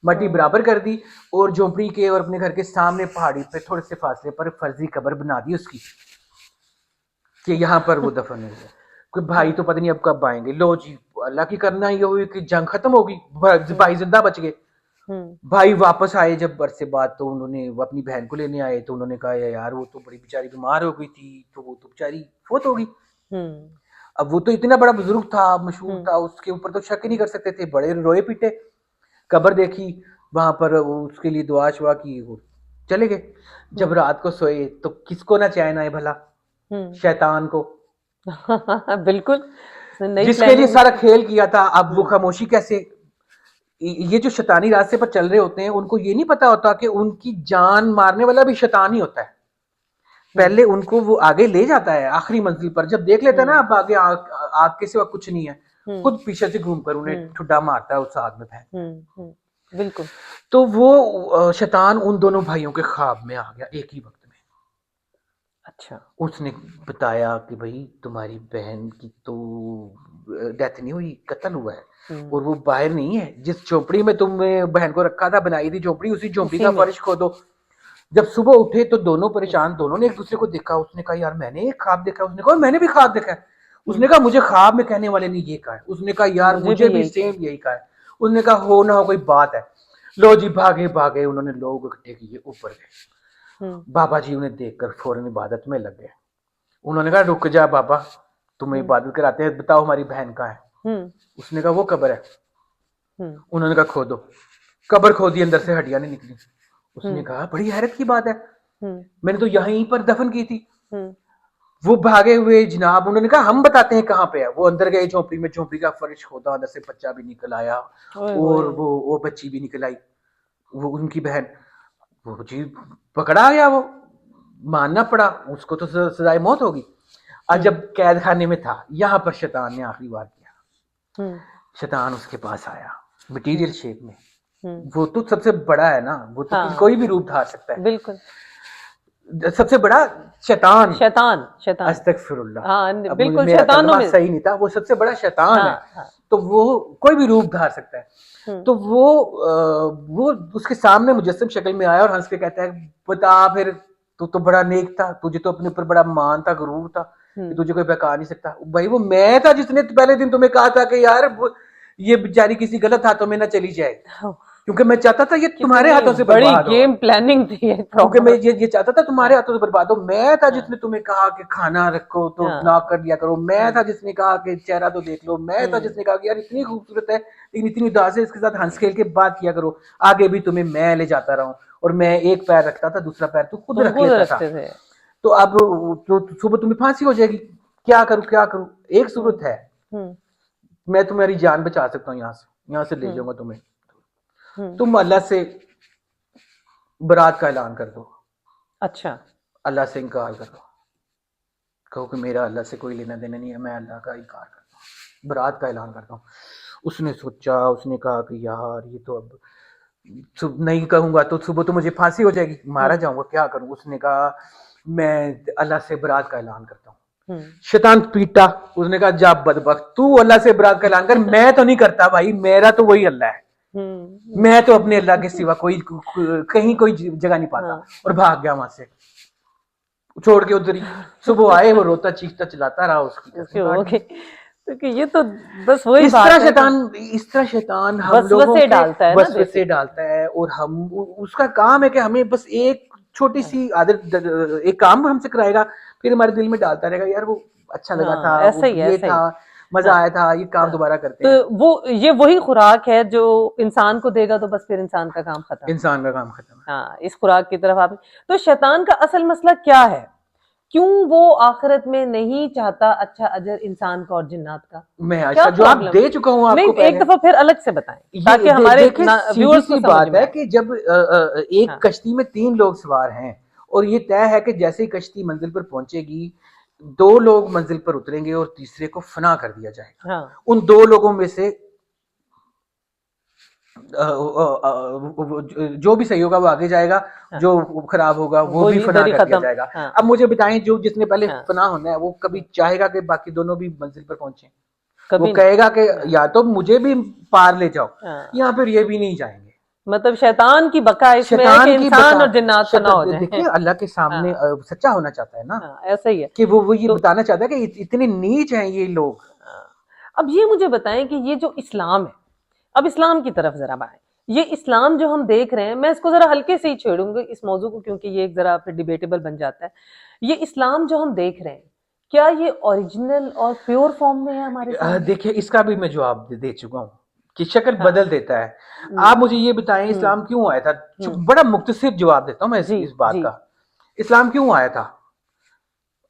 مٹی برابر کر دی, اور جھونپڑی کے اور اپنے گھر کے سامنے پہاڑی پہ تھوڑے سے فاصلے پر فرضی قبر بنا دی اس کی کہ یہاں پر وہ دفن ہو گیا. کہ بھائی تو پتہ نہیں اب کب آئیں گے. لو جی اللہ کی کرنا یہ ہوئی کہ جنگ ختم ہوگی, بھائی زندہ بچ گئے. بھائی واپس آئے جب عرصے بعد, تو انہوں نے وہ اپنی بہن کو لینے آئے, تو انہوں نے کہا یار وہ تو بڑی بیچاری بیمار ہو گئی تھی, تو وہ تو بیچاری فوت ہو گئی. اب وہ تو اتنا بڑا بزرگ تھا, مشہور تھا, اس کے اوپر تو شک ہی نہیں کر سکتے تھے, بڑے روئے پیٹے. قبر دیکھی وہاں پر, اس کے لیے دعا شعا کی, وہ چلے گئے. جب رات کو سوئے تو کس کو نہ چین آئے بھلا؟ شیطان کو, بالکل, جس کے لیے سارا کھیل کیا تھا. اب وہ خاموشی کیسے؟ یہ جو شیطانی راستے پر چل رہے ہوتے ہیں ان کو یہ نہیں پتا ہوتا کہ ان کی جان مارنے والا بھی شیطان ہی ہوتا ہے. پہلے ان کو وہ آگے لے جاتا ہے آخری منزل پر, جب دیکھ لیتا ہے نا اب آگے آگ کے سوا کچھ نہیں ہے, خود پیچھے سے گھوم کر انہیں ٹھڈا مارتا ہے اس آگ میں پھینک. بالکل. تو وہ شیطان ان دونوں بھائیوں کے خواب میں آ گیا ایک ہی وقت میں. اچھا. اس نے بتایا کہ بھائی تمہاری بہن کی تو ڈیتھ نہیں ہوئی, قتل ہوا ہے, اور وہ باہر نہیں ہے. جس جھونپڑی میں تم نے بہن کو رکھا تھا, بنائی تھی جھونپڑی, اسی جھونپڑی کا فرش کھودو. جب صبح اٹھے تو دونوں پریشان, دونوں نے ایک دوسرے کو دیکھا. اس نے کہا یار میں نے ایک خواب دیکھا. اس نے کہا میں نے بھی خواب دیکھا ہے. اس نے کہا مجھے خواب میں کہنے والے نے یہ کہا ہے. اس نے کہا یار مجھے بھی سیم یہی کہا ہے. اس نے کہا ہو نہ ہو کوئی بات ہے. لو جی بھاگے, انہوں نے لوگ اکٹھے کیے, اوپر گئے. بابا جی انہیں دیکھ کر فوراً عبادت میں لگ گئے. انہوں نے کہا رک جا بابا, تمہیں عبادت کراتے ہیں, بتاؤ ہماری بہن کہاں ہے. اس نے کہا وہ قبر ہے. انہوں نے کہا کھودو. قبر کھودی, اندر سے ہڈیاں نہیں نکلی. اس نے کہا بڑی حیرت کی بات ہے, میں نے تو یہیں پر دفن کی تھی. وہ بھاگے ہوئے جناب, انہوں نے کہا ہم بتاتے ہیں کہاں پہ ہے. وہ اندر گئے جھونپڑی میں, جھونپڑی کا فرش کھودا, اندر سے بچہ بھی نکل آیا, اور وہ بچی بھی نکل آئی, وہ ان کی بہن. وہ جی پکڑا گیا, وہ ماننا پڑا, اس کو تو سزائے موت ہوگی. آج جب قید خانے میں تھا, یہاں پر شیطان نے آخری بار کیا. شیطان اس کے پاس آیا مٹیریل شیپ میں. وہ تو سب سے بڑا ہے نا, وہ تو کوئی بھی روپ دھار سکتا ہے. بالکل. سب سے بڑا شیطان, استغفر اللہ, بالکل میرا کلمہ صحیح نہیں تھا, وہ سب سے بڑا شیطان ہے. تو وہ کوئی بھی روپ دھار سکتا ہے. تو وہ اس کے سامنے مجسم شکل میں آیا اور ہنس کے کہتا ہے بتا پھر, تو بڑا نیک تھا, تجھے تو اپنے اوپر بڑا مان تھا, غرور تھا کہ تجھے کوئی بہکا نہیں سکتا. بھائی وہ میں تھا جس نے پہلے دن تمہیں کہا تھا کہ یار یہ بیچاری کسی غلط ہاتھوں میں نہ چلی جائے, کیونکہ میں چاہتا تھا یہ تمہارے ہاتھوں سے برباد ہو. بڑی گیم پلاننگ تھی, کیونکہ میں یہ چاہتا تھا تمہارے ہاتھوں سے برباد ہو. میں تھا جس نے تمہیں کہا کہ کھانا رکھو تو ناک کر دیا کرو. میں تھا جس نے کہا کہ چہرہ تو دیکھ لو. میں تھا جس نے کہا کہ یار اتنی خوبصورت ہے لیکن اتنی اداس ہے, اس کے ساتھ ہنس کھیل کے بات کیا کرو. آگے بھی تمہیں میں لے جاتا رہا ہوں, اور میں ایک پیر رکھتا تھا, دوسرا پیر تو خود رکھ لیتا تھا. تو اب صبح تمہیں پھانسی ہو جائے گی, کیا کروں. ایک صورت ہے, میں تمہاری جان بچا سکتا ہوں, یہاں سے لے جاؤں گا تمہیں. تم اللہ سے برات کا اعلان کر دو. اچھا. اللہ سے انکار کر دو, کہو کہ میرا اللہ سے کوئی لینا دینا نہیں ہے, میں اللہ کا انکار کرتا ہوں, برات کا اعلان کرتا ہوں. اس نے سوچا, اس نے کہا کہ یار یہ تو اب نہیں کہوں گا تو صبح تو مجھے پھانسی ہو جائے گی, مارا جاؤں گا, کیا کروں. اس نے کہا میں اللہ سے برات کا اعلان کرتا ہوں. شیطان پیٹا, اس نے کہا جا بدبخت, تو اللہ سے برات کا اعلان کر, میں تو نہیں کرتا بھائی, میرا تو وہی اللہ ہے, میں تو اپنے اللہ کے سوا کہیں کوئی جگہ نہیں پاتا. اور بھاگ گیا وہاں سے, چھوڑ کے ادھر ہی. صبح آئے وہ روتا چیختا چلاتا رہا, اس کی یہ تو بس وہی اس طرح شیطان ہم لوگوں کے وسوسے ڈالتا ہے, اور ہم اس کا کام ہے کہ ہمیں بس ایک چھوٹی سی عادت, ایک کام ہم سے کرائے گا, پھر ہمارے دل میں ڈالتا رہے گا یار وہ اچھا لگا تھا, یہ تھا, مزہ آیا تھا, یہ کام دوبارہ کرتے ہیں. تو وہ یہ وہی خوراک ہے جو انسان کو دے گا تو بس پھر انسان کا کام ختم. ہاں, اس خوراک کی طرف آپ. تو شیطان کا اصل مسئلہ کیا ہے, کیوں وہ آخرت میں نہیں چاہتا اچھا اجر انسان کا اور جنات کا؟ میں جو آپ دے چکا ہوں آپ کو, ایک دفعہ پھر الگ سے بتائیں تاکہ ہمارے ویورز کو بات ہے کہ جب ایک کشتی میں 3 لوگ سوار ہیں, اور یہ طے ہے کہ جیسے ہی کشتی منزل پر پہنچے گی 2 لوگ منزل پر اتریں گے اور تیسرے کو فنا کر دیا جائے گا. ان 2 لوگوں میں سے جو بھی صحیح ہوگا وہ آگے جائے گا, جو خراب ہوگا وہ بھی فنا کر دیا جائے گا. اب مجھے بتائیں, جس نے پہلے فنا ہونا ہے وہ کبھی چاہے گا کہ باقی دونوں بھی منزل پر پہنچیں؟ وہ کہے گا کہ یا تو مجھے بھی پار لے جاؤ, یا پھر یہ بھی نہیں جائیں گے. مطلب شیطان کی بقا اس میں ہے شیطان کہ کی انسان اور جنات فنا ہو جائیں. دیکھیے اللہ کے سامنے سچا ہونا چاہتا ہے نا, ایسا ہی ہے کہ وہ یہ بتانا چاہتا ہے کہ اتنے نیچ ہیں یہ لوگ. اب یہ مجھے بتائیں کہ یہ جو اسلام ہے, اب اسلام کی طرف ذرا بائیں. یہ اسلام جو ہم دیکھ رہے ہیں, میں اس کو ذرا ہلکے سے ہی چھیڑوں گی اس موضوع کو, کیونکہ یہ ایک ذرا پھر ڈیبیٹیبل بن جاتا ہے. یہ اسلام جو ہم دیکھ رہے ہیں, کیا یہ اوریجنل اور پیور فارم میں ہے ہمارے سامنے؟ دیکھیے اس کا بھی میں جواب دے چکا ہوں کہ شکل بدل دیتا ہے. آپ مجھے یہ بتائیں اسلام کیوں آیا تھا؟ بڑا مختصر جواب دیتا ہوں میں اس بات کا. اسلام کیوں آیا تھا؟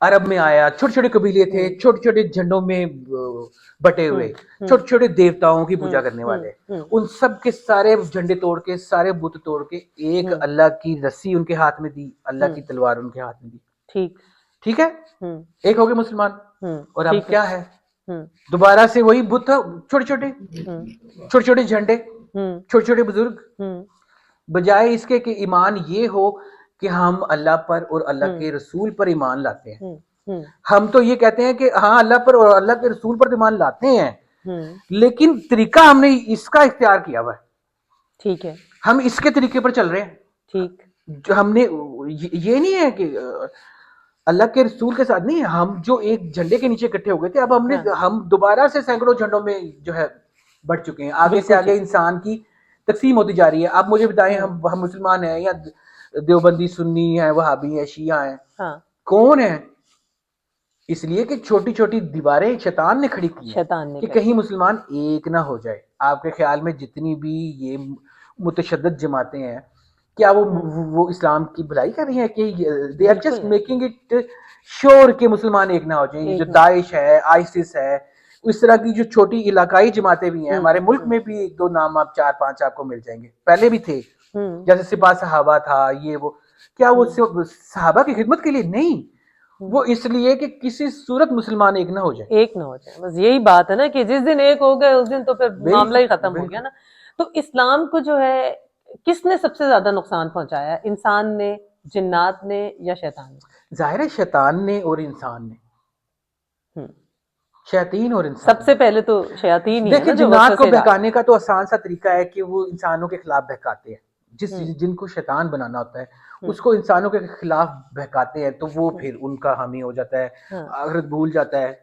عرب میں آیا, چھوٹے چھوٹے قبیلے تھے, چھوٹے چھوٹے جھنڈوں میں بٹے ہوئے, چھوٹے چھوٹے دیوتاؤں کی پوجا کرنے والے. ان سب کے سارے جھنڈے توڑ کے, سارے بت توڑ کے, ایک اللہ کی رسی ان کے ہاتھ میں دی, اللہ کی تلوار ان کے ہاتھ میں دی. ٹھیک ہے, ایک ہو گئے مسلمان. اور اب کیا ہے, دوبارہ سے وہی بت, چھوٹے چھوٹے چھوٹے چھوٹے جھنڈے, چھوٹے چھوٹے بزرگ. بجائے اس کے کہ ایمان یہ ہو کہ ہم اللہ پر اور اللہ کے رسول پر ایمان لاتے ہیں, ہم تو یہ کہتے ہیں کہ ہاں اللہ پر اور اللہ کے رسول پر ایمان لاتے ہیں, لیکن طریقہ ہم نے اس کا اختیار کیا ہوا ہے. ٹھیک ہے, ہم اس کے طریقے پر چل رہے ہیں. ٹھیک, جو ہم نے یہ نہیں ہے کہ اللہ کے رسول کے ساتھ نہیں, ہم جو ایک جھنڈے کے نیچے اکٹھے ہو گئے تھے, اب ہم دوبارہ سے سینکڑوں جھنڈوں میں جو ہے بڑھ چکے ہیں. آگے سے آگے انسان کی تقسیم ہوتی جا رہی ہے. آپ مجھے بتائیں ہم مسلمان ہیں یا دیوبندی, سنی ہیں, وہابی ہیں, شیعہ ہیں, کون ہیں؟ اس لیے کہ چھوٹی چھوٹی دیواریں شیطان نے کھڑی کی ہیں کہ کہیں مسلمان ایک نہ ہو جائے. آپ کے خیال میں جتنی بھی یہ متشدد جماعتیں ہیں, کیا وہ اسلام کی بھلائی کر رہی ہیں کہ they are just making it sure کہ مسلمان ایک نہ ہو جائیں؟ جو داعش ہے, آئیسس ہے, اس طرح کی جو چھوٹی علاقائی جماعتیں بھی ہیں ہمارے ملک میں بھی, ایک دو نام آپ 4-5 آپ کو مل جائیں گے, پہلے بھی تھے, جیسے سپاہ صحابہ تھا, یہ وہ. کیا وہ صحابہ کی خدمت کے لیے؟ نہیں, وہ اس لیے کہ کسی صورت مسلمان ایک نہ ہو جائے. ایک نہ ہو جائے, بس یہی بات ہے نا کہ جس دن ایک ہو گئے اس دن تو پھر معاملہ ہی ختم ہو گیا نا. تو اسلام کو جو ہے کس نے سب سے زیادہ نقصان پہنچایا, انسان نے, جنات نے, یا شیطان نے؟ ظاہر ہے شیطان نے اور انسان نے, شیاطین اور انسان. سب سے پہلے تو شیاطین ہی ہے. دیکھیں جنات کو بہکانے کا تو آسان سا طریقہ ہے کہ وہ انسانوں کے خلاف بہکاتے ہیں. جن کو شیطان بنانا ہوتا ہے اس کو انسانوں کے خلاف بہکاتے ہیں, تو وہ پھر ان کا حامی ہو جاتا ہے, آخرت بھول جاتا ہے.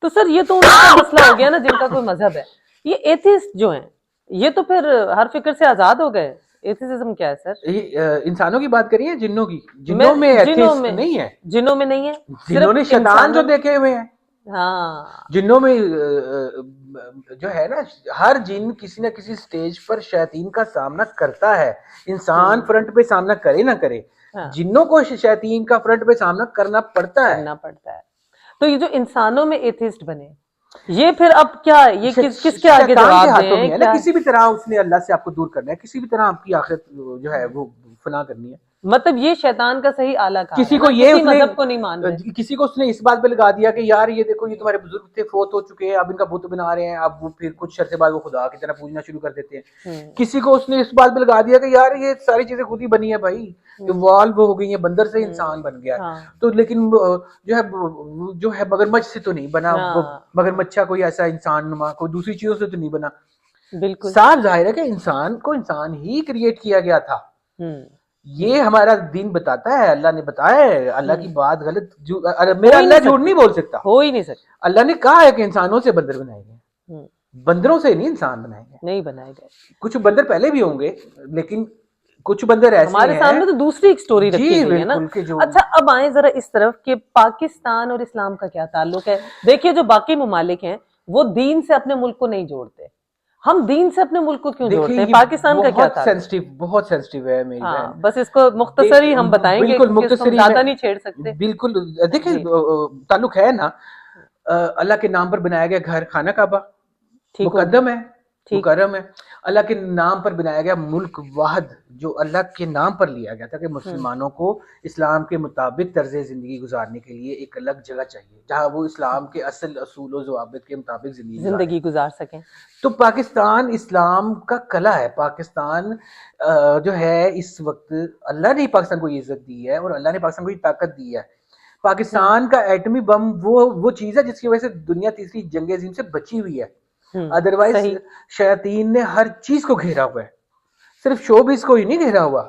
تو سر یہ تو ان کا مسئلہ ہو گیا نا جن کا کوئی مذہب ہے. یہ ایتھیسٹ جو ہیں یہ تو پھر ہر فکر سے آزاد ہو گئے. ایتھیسزم کیا ہے سر؟ انسانوں کی بات کریے, جنوں کی. جنوں میں ایتھیسٹ نہیں ہے, جنوں میں نہیں ہے, جنہوں نے شیطان جو دیکھے ہوئے ہیں. ہاں, جنوں میں جو ہے نا, ہر جن کسی نہ کسی سٹیج پر شیاطین کا سامنا کرتا ہے. انسان فرنٹ پہ سامنا کرے نہ کرے, جنوں کو شیاطین کا فرنٹ پہ سامنا کرنا پڑتا ہے. تو یہ جو انسانوں میں ایتھیسٹ بنے, یہ پھر اب کیا, یہ کس کے آگے جواب دیں؟ کسی بھی طرح اس نے اللہ سے آپ کو دور کرنا ہے, کسی بھی طرح آپ کی آخرت جو ہے وہ فنا کرنی ہے. مطلب یہ شیطان کا صحیح آلہ کہا ہے. کسی کو یہ مذہب کو نہیں مان رہے, کسی کو اس نے اس بات پہ لگا دیا کہ یار یہ دیکھو, یہ تمہارے بزرگ تھے, فوت ہو چکے ہیں, اب ان کا بت بنا رہے ہیں, اب وہ پھر کچھ عرصے بعد وہ خدا کی طرح پوجنا شروع کر دیتے ہیں. کسی کو اس نے اس بات پہ لگا دیا کہ یار یہ ساری چیزیں خود ہی بنی ہیں بھائی, ایوالو ہو گئی ہیں, بندر سے انسان بن گیا. تو لیکن جو ہے مگرمچھ سے تو نہیں بنا, مگرمچھا کوئی ایسا انسان نما کوئی دوسری چیزوں سے تو نہیں بنا. بالکل صاف ظاہر ہے کہ انسان کو انسان ہی کریٹ کیا گیا تھا. یہ ہمارا دین بتاتا ہے, اللہ نے بتایا ہے. اللہ کی بات غلط, میرا اللہ جھوٹ نہیں بول سکتا, ہو ہی نہیں سکتا. اللہ نے کہا ہے کہ انسانوں سے بندر بنائے گئے, بندروں سے نہیں انسان بنائے گئے, نہیں بنائے گئے. کچھ بندر پہلے بھی ہوں گے, لیکن کچھ بندر ایسے ہمارے سامنے تو دوسری ایک سٹوری رکھی گئی ہے نا. جو اچھا اب آئیں ذرا اس طرف کہ پاکستان اور اسلام کا کیا تعلق ہے. دیکھیے جو باقی ممالک ہیں وہ دین سے اپنے ملک کو نہیں جوڑتے, ہم دین سے اپنے ملک کو کیوں جوڑتے ہیں؟ پاکستان کا کیا تعلق؟ بہت سینسٹیو ہے میری بہن. بس اس کو مختصر ہی ہم بتائیں گے, زیادہ نہیں چھیڑ سکتے. بالکل دیکھیں تعلق ہے نا, اللہ کے نام پر بنایا گیا گھر خانہ کعبہ مقدم ہے, مکرم ہے. اللہ کے نام پر بنایا گیا ملک واحد جو اللہ کے نام پر لیا گیا تھا کہ مسلمانوں کو اسلام کے مطابق طرز زندگی گزارنے کے لیے ایک الگ جگہ چاہیے جہاں وہ اسلام کے اصل اصول و ضوابط کے مطابق زندگی گزار سکیں. تو پاکستان اسلام کا قلعہ ہے. پاکستان جو ہے اس وقت اللہ نے پاکستان کو یہ عزت دی ہے اور اللہ نے پاکستان کو یہ طاقت دی ہے. پاکستان کا ایٹمی بم وہ چیز ہے جس کی وجہ سے دنیا تیسری جنگ عظیم سے بچی ہوئی ہے. ادروائز شیاطین نے ہر چیز کو گھیرا ہوا ہے. صرف شوبز کو ہی نہیں گھیرا ہوا.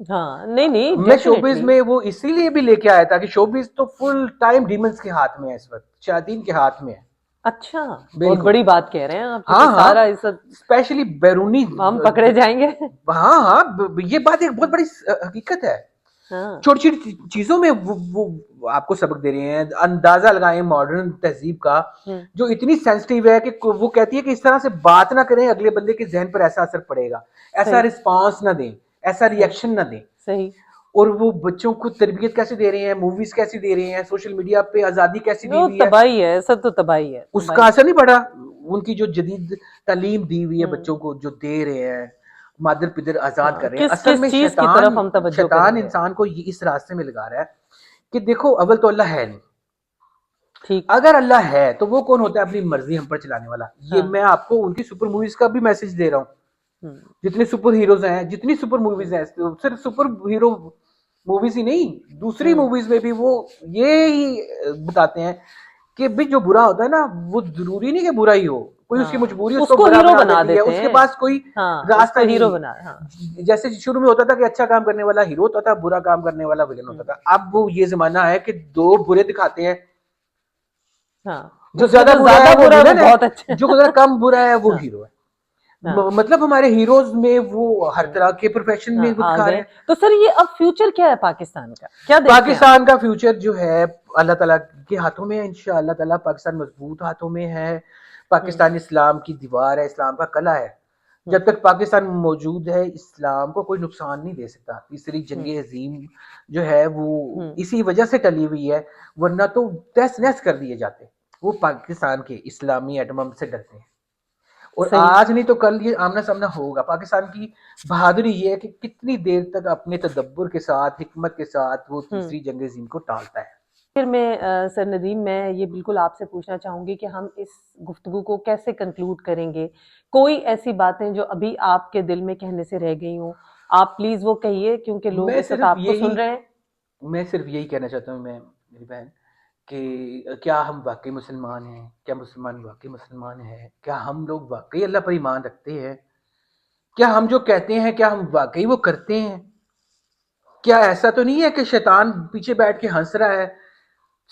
ہاں نہیں میں شوبز میں وہ اسی لیے بھی لے کے آیا تھا کہ شوبز تو فل ٹائم ڈیمنز کے ہاتھ میں ہے اس وقت, شیاطین کے ہاتھ میں ہے. اچھا, بہت بڑی بات کہہ رہے ہیں آپ. ہاں ہاں, سارا اسپیشلی بیرونی, ہم پکڑے جائیں گے. ہاں ہاں, یہ بات ایک بہت بڑی حقیقت ہے. چھوٹی چھوٹی چیزوں میں وہ آپ کو سبق دے رہے ہیں. اندازہ لگائیں ماڈرن تہذیب کا جو اتنی سینسٹیو ہے کہ وہ کہتی ہے کہ اس طرح سے بات نہ کریں, اگلے بندے کے ذہن پر ایسا اثر پڑے گا, ایسا رسپانس نہ دیں, ایسا ریئیکشن نہ دیں. صحیح. اور وہ بچوں کو تربیت کیسے دے رہے ہیں, موویز کیسے دے رہے ہیں, سوشل میڈیا پہ آزادی کیسی دی ہوئی ہے, تباہی ہے, سب تو تباہی ہے. اس کا اثر نہیں پڑا. ان کی جو جدید تعلیم دی ہوئی ہے بچوں کو, جو دے رہے ہیں, مادر پدر آزاد کر رہے ہیں, اصل میں شیطان انسان کو اس راستے میں لگا رہا ہے کہ دیکھو اول تو اللہ ہے نہیں. اگر اللہ ہے تو وہ کون ہوتا ہے اپنی مرضی ہم پر چلانے والا. یہ میں آپ کو ان کی سپر موویز کا بھی میسج دے رہا ہوں. جتنے سپر ہیروز ہیں, جتنی سپر موویز ہیں, صرف سپر ہیرو موویز ہی نہیں, دوسری موویز میں بھی وہ یہی بتاتے ہیں کہ بھی جو برا ہوتا ہے نا وہ ضروری نہیں کہ برا ہی ہو, کوئی اس کی مجبوری اس کو برا بنا دیتی ہے, اس کے پاس کوئی راستہ نہیں. جیسے شروع میں ہوتا تھا کہ اچھا کام کرنے والا ہیرو ہوتا تھا, برا کام کرنے والا ویلن ہوتا تھا. اب وہ یہ زمانہ ہے کہ دو برے دکھاتے ہیں, جو زیادہ برا ہے وہ ویلن ہے, جو ذرا کم برا ہے وہ ہیرو ہے. مطلب ہمارے ہیروز میں وہ ہر طرح کے پروفیشن میں دکھا رہے ہیں. تو سر یہ اب فیوچر کیا ہے پاکستان کا, کیا پاکستان کا فیوچر جو ہے اللہ تعالیٰ کے ہاتھوں میں ہے. انشاءاللہ تعالیٰ پاکستان مضبوط ہاتھوں میں ہے. پاکستان اسلام کی دیوار ہے, اسلام کا قلعہ ہے. جب تک پاکستان موجود ہے اسلام کو کوئی نقصان نہیں دے سکتا. تیسری جنگ عظیم جو ہے وہ اسی وجہ سے ٹلی ہوئی ہے, ورنہ تو تہس نہس کر دیے جاتے. وہ پاکستان کے اسلامی ایٹم بم سے ڈرتے ہیں, اور آج نہیں تو کل یہ آمنا سامنا ہوگا. پاکستان کی بہادری یہ ہے کہ کتنی دیر تک اپنے تدبر کے ساتھ, حکمت کے ساتھ وہ تیسری جنگ عظیم کو ٹالتا ہے. پھر میں سر ندیم, میں یہ بالکل آپ سے پوچھنا چاہوں گی کہ ہم اس گفتگو کو کیسے کنکلوڈ کریں گے. کوئی ایسی باتیں جو ابھی آپ کے دل میں کہنے سے رہ گئی ہوں, آپ پلیز وہ کہیے, کیونکہ لوگ اس وقت آپ کو سن رہے ہیں. میں صرف یہی کہنا چاہتا ہوں میری بہن, کہ کیا ہم واقعی مسلمان ہیں, کیا مسلمان واقعی مسلمان ہیں, کیا ہم لوگ واقعی اللہ پر ایمان رکھتے ہیں, کیا ہم جو کہتے ہیں کیا ہم واقعی وہ کرتے ہیں. کیا ایسا تو نہیں ہے کہ شیطان پیچھے بیٹھ کے ہنس رہا ہے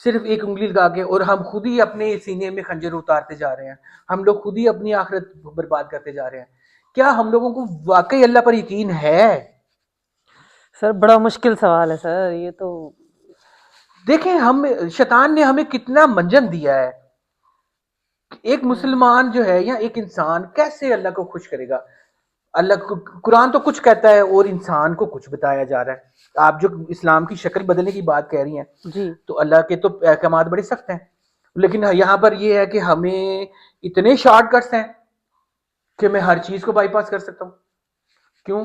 صرف ایک انگلی لگا کے, اور ہم خود ہی اپنے سینے میں خنجر اتارتے جا رہے ہیں, ہم لوگ خود ہی اپنی آخرت برباد کرتے جا رہے ہیں. کیا ہم لوگوں کو واقعی اللہ پر یقین ہے؟ سر بڑا مشکل سوال ہے سر یہ تو. دیکھیں ہم, شیطان نے ہمیں کتنا منجن دیا ہے. ایک مسلمان جو ہے یا ایک انسان کیسے اللہ کو خوش کرے گا. اللہ کو قرآن تو کچھ کہتا ہے اور انسان کو کچھ بتایا جا رہا ہے. آپ جو اسلام کی شکل بدلنے کی بات کہہ رہی ہیں تو اللہ کے تو احکامات بڑے سخت ہیں, لیکن یہاں پر یہ ہے کہ ہمیں اتنے شارٹ کٹس ہیں کہ میں ہر چیز کو بائی پاس کر سکتا ہوں. کیوں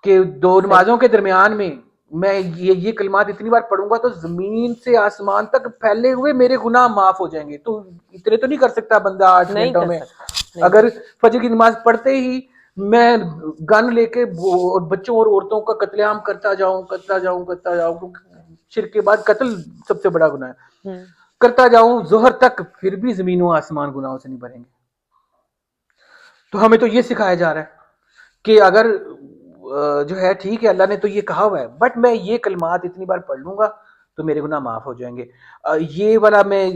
کہ دو نمازوں کے درمیان میں میں یہ کلمات اتنی بار پڑھوں گا تو زمین سے آسمان تک پھیلے ہوئے میرے گناہ معاف ہو جائیں گے. تو اتنے تو نہیں کر سکتا بندہ 8 گھنٹوں میں. اگر فجر کی نماز پڑھتے ہی میں گن لے کے بچوں اور عورتوں کا قتل عام کرتا جاؤں, شرک کے بعد قتل سب سے بڑا گناہ ہے, کرتا جاؤں ظہر تک, پھر بھی زمین و آسمان گناہوں سے نہیں بھریں گے. تو ہمیں تو یہ سکھایا جا رہا ہے کہ اگر جو ہے ٹھیک ہے اللہ نے تو یہ کہا ہوا ہے, بٹ میں یہ کلمات اتنی بار پڑھ لوں گا تو میرے گناہ معاف ہو جائیں گے. یہ والا میں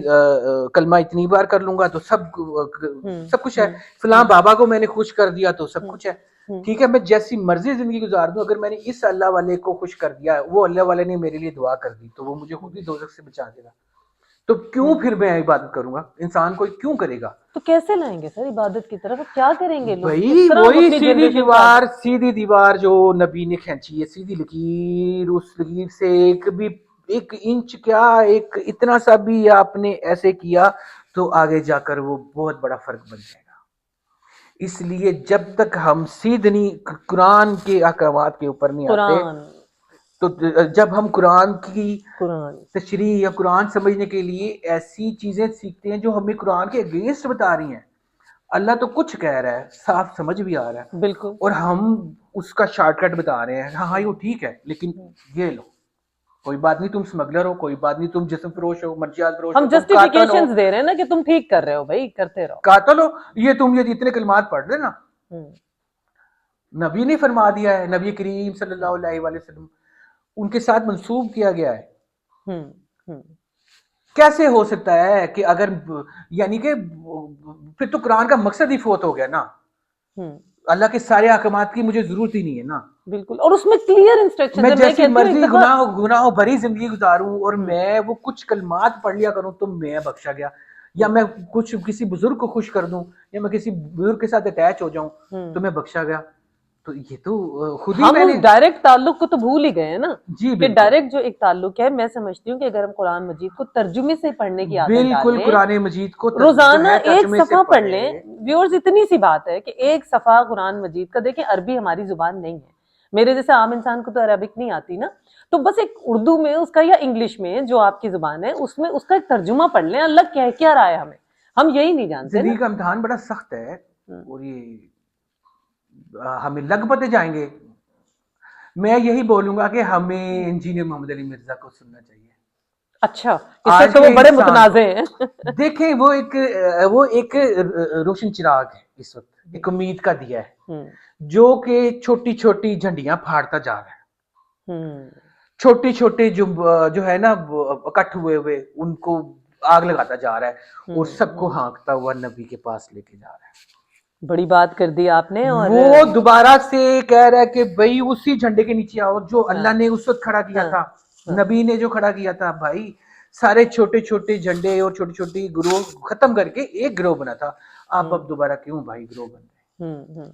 کلمہ اتنی بار کر لوں گا تو سب کچھ ہے. فلاں بابا کو میں نے خوش کر دیا تو سب کچھ ہے. ٹھیک ہے, میں جیسی مرضی زندگی گزار دوں, اگر میں نے اس اللہ والے کو خوش کر دیا, وہ اللہ والے نے میرے لیے دعا کر دی, تو وہ مجھے خود ہی دوزخ سے بچا دے گا. تو کیوں پھر میں عبادت کروں گا؟ انسان کوئی کیوں کرے گا؟ تو کیسے لائیں گے سر عبادت کی طرف, کیا کریں گے لوگ؟ بھائی وہی سیدھی دیوار جو نبی نے کھینچی ہے, سیدھی لکیر, اس لکیر سے ایک انچ کیا, ایک اتنا سا بھی آپ نے ایسے کیا تو آگے جا کر وہ بہت بڑا فرق بن جائے گا. اس لیے جب تک ہم سیدھنی قرآن کے احکامات کے اوپر نہیں آتے, تو جب ہم قرآن کی تشریح یا قرآن سمجھنے کے لیے ایسی چیزیں سیکھتے ہیں جو ہمیں قرآن کے اگینسٹ بتا رہی ہیں, اللہ تو کچھ کہہ رہا ہے, صاف سمجھ بھی آ رہا ہے بالکل, اور ہم اس کا شارٹ کٹ بتا رہے ہیں, ہاں یہ ٹھیک ہے لیکن یہ لو, کوئی بات نہیں تم اسمگلر ہو, کوئی بات نہیں تم جسم فروش ہو, منشیات فروش ہو, ہم جسٹیفیکیشنز دے رہے ہیں نا کہ تم ٹھیک کر رہے ہو, بھائی کرتے رہو, قاتل ہو, یہ تم یہ اتنے کلمات پڑھ رہے نا, نبی نے فرما دیا ہے, نبی کریم صلی اللہ علیہ وآلہ وسلم ان کے ساتھ منسوب کیا گیا ہے. ہوں ہوں کیسے ہو سکتا ہے کہ اگر یعنی کہ پھر تو قرآن کا مقصد ہی فوت ہو گیا نا. ہوں اللہ کے سارے احکامات کی مجھے ضرورت ہی نہیں ہے نا. بالکل, اور اس میں کلیئر انسٹرکشن میں ہے. جیسی کہتی ہوں مرضی ایک دفعہ گناہوں بھری زندگی گزاروں اور میں وہ کچھ کلمات پڑھ لیا کروں تو میں بخشا گیا, یا میں کچھ کسی بزرگ کو خوش کر دوں, یا میں کسی بزرگ کے ساتھ اٹیچ ہو جاؤں تو میں بخشا گیا. تو یہ تو خود ہی ہم میں اس نے ڈائریکٹ تعلق کو تو بھول ہی گئے ہیں نا. جی کہ بالکل ڈائریکٹ جو ایک تعلق ہے, میں سمجھتی ہوں کہ اگر ہم قرآن مجید کو ترجمے سے پڑھنے کی عادت ڈال بالکل لیں, قرآن مجید کو جو روزانہ ہے ایک ترجمے سے صفحہ پڑھ پڑھے. لیں. ویورز, اتنی سی بات ہے کہ ایک صفحہ قرآن مجید کا, دیکھیں عربی ہماری زبان نہیں ہے, میرے جیسے عام انسان کو تو عربک نہیں آتی نا, تو بس ایک اردو میں اس کا یا انگلش میں جو آپ کی زبان ہے اس میں اس کا ایک ترجمہ پڑھ لیں. اللہ کہہ کیا رہا ہے ہمیں, ہم یہی نہیں جانتے نا. زندگی کا امتحان بڑا سخت ہے, اور یہ ہمیں لگ پتے جائیں گے. میں یہی بولوں گا کہ ہمیں انجینئر محمد علی مرزا کو سننا چاہیے. اچھا, اس آج وقت تو کے وہ بڑے انسان کو متنازع ہیں. دیکھیں, وہ ایک روشن چراغ ہے اس وقت, ایک امید کا دیا ہے جو کہ چھوٹی چھوٹی جھنڈیاں پھاڑتا جا رہا ہے. چھوٹی چھوٹی جو ہے نا اکٹھ ہوئے ان کو آگ لگاتا جا رہا ہے, اور سب کو ہانکتا ہوا نبی کے پاس لے کے جا رہا ہے. بڑی بات کر دی آپ نے. اور وہ دوبارہ سے کہہ رہا ہے کہ بھائی اسی جھنڈے کے نیچے آؤ جو اللہ نے اس وقت کھڑا کیا تھا, نبی نے جو کھڑا کیا تھا. بھائی سارے چھوٹے چھوٹے جھنڈے اور چھوٹی چھوٹی گروہ ختم کر کے ایک گروہ بنا تھا. آپ اب دوبارہ کیوں بھائی گروہ بن رہے؟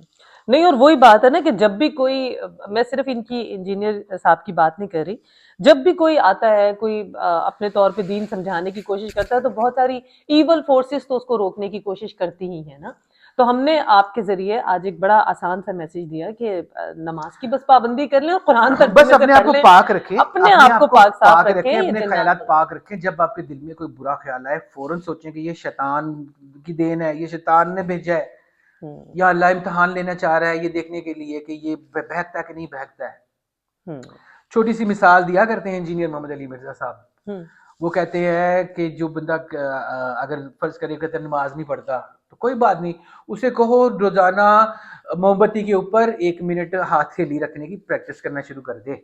نہیں, اور وہی بات ہے نا کہ جب بھی کوئی, میں صرف ان کی انجینئر صاحب کی بات نہیں کر رہی, جب بھی کوئی آتا ہے, کوئی اپنے طور پہ دین سمجھانے کی کوشش کرتا ہے, تو بہت ساری ایول فورسز تو اس کو روکنے کی کوشش کرتی ہی ہے نا. تو ہم نے آپ کے ذریعے آج ایک بڑا آسان سا میسج دیا کہ نماز کی بس پابندی کر لیں اور قرآن بس ترجمے سے اپنے آپ پڑھ کو لیں, پاک رکھیں, اپنے آپ کو پاک صاف رکھیں, یہ اپنے جنات خیالات پاک رکھیں. جب آپ کے دل میں کوئی برا خیال آئے فوراً سوچیں کہ یہ شیطان کی دین ہے, یہ شیطان نے بھیجا ہے, یا اللہ امتحان لینا چاہ رہا ہے یہ دیکھنے کے لیے کہ یہ بہکتا ہے کہ نہیں بہکتا ہے. چھوٹی سی مثال دیا کرتے ہیں انجینئر محمد علی مرزا صاحب. وہ کہتے ہیں کہ جو بندہ اگر فرض کرے کہ نماز نہیں پڑھتا تو کوئی بات نہیں, اسے کہو روزانہ موم بتی کے اوپر 1 منٹ ہاتھ ہیلی رکھنے کی پریکٹس کرنا شروع کر دے.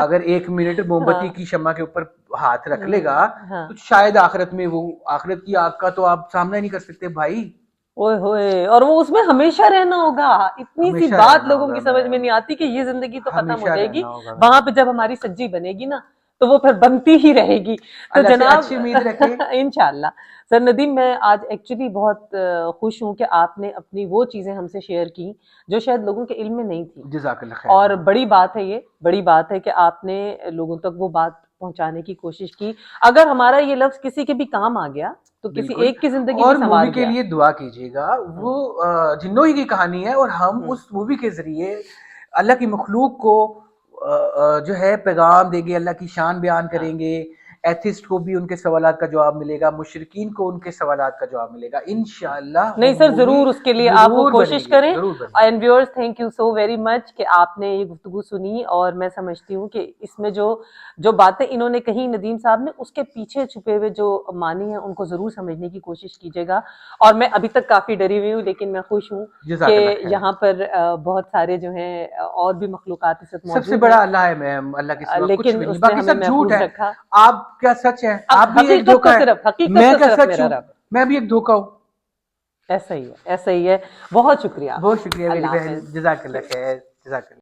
اگر 1 منٹ موم بتی کی شمع کے اوپر ہاتھ رکھ لے گا تو شاید آخرت میں, وہ آخرت کی آگ کا تو آپ سامنا نہیں کر سکتے بھائی. اوئے ہوئے, اور وہ اس میں ہمیشہ رہنا ہوگا. اتنی سی بات لوگوں کی سمجھ میں نہیں آتی کہ یہ زندگی تو ختم ہو جائے گی, وہاں پہ جب ہماری سجی بنے گی نا تو وہ پھر بنتی ہی رہے گی. تو جناب انشاءاللہ. سر ندیم, میں آج ایکچولی بہت خوش ہوں کہ آپ نے اپنی وہ چیزیں ہم سے شیئر کی جو شاید لوگوں کے علم میں نہیں تھی. جزاک اللہ خیر. اور بڑی بات ہے, یہ بڑی بات ہے کہ آپ نے لوگوں تک وہ بات پہنچانے کی کوشش کی. اگر ہمارا یہ لفظ کسی کے بھی کام آ گیا تو کسی ایک کی زندگی اور بھی سنوار مووی کے گیا. لیے دعا کیجیے گا, وہ جنوں ہی کی کہانی ہے, اور ہم اس مووی کے ذریعے اللہ کی مخلوق کو جو ہے پیغام دیں گے, اللہ کی شان بیان کریں گے. ایتھسٹ کو بھی ان کے سوالات کا جواب ملے گا, مشرکین کو ان کے سوالات کا جواب ملے گا انشاءاللہ. نہیں سر, ضرور اس کے لیے آپ وہ کوشش کریں. And viewers, thank you so very much کہ آپ نے یہ گفتگو سنی. اور میں سمجھتی ہوں کہ اس میں جو باتیں انہوں نے کہی ندیم صاحب نے, اس کے پیچھے چھپے ہوئے جو معنی ہیں ان کو ضرور سمجھنے کی کوشش کیجیے گا. اور میں ابھی تک کافی ڈری ہوئی ہوں, لیکن میں خوش ہوں کہ یہاں پر بہت سارے جو ہیں اور بھی مخلوقات اس وقت موجود ہیں. سب سے بڑا اللہ ہے میم, اللہ کے سوا کچھ بھی نہیں, باقی سب جھوٹ ہے. آپ کیا سچ ہے, آپ بھی ایک دھوکہ ہے, میں کیا سچ ہوں, میں بھی ایک دھوکہ ہوں. ایسا ہی ہے, ایسا ہی ہے. بہت شکریہ, بہت شکریہ میری اللہ بہن, حافظ. جزاک اللہ خیر, جزاک اللہ.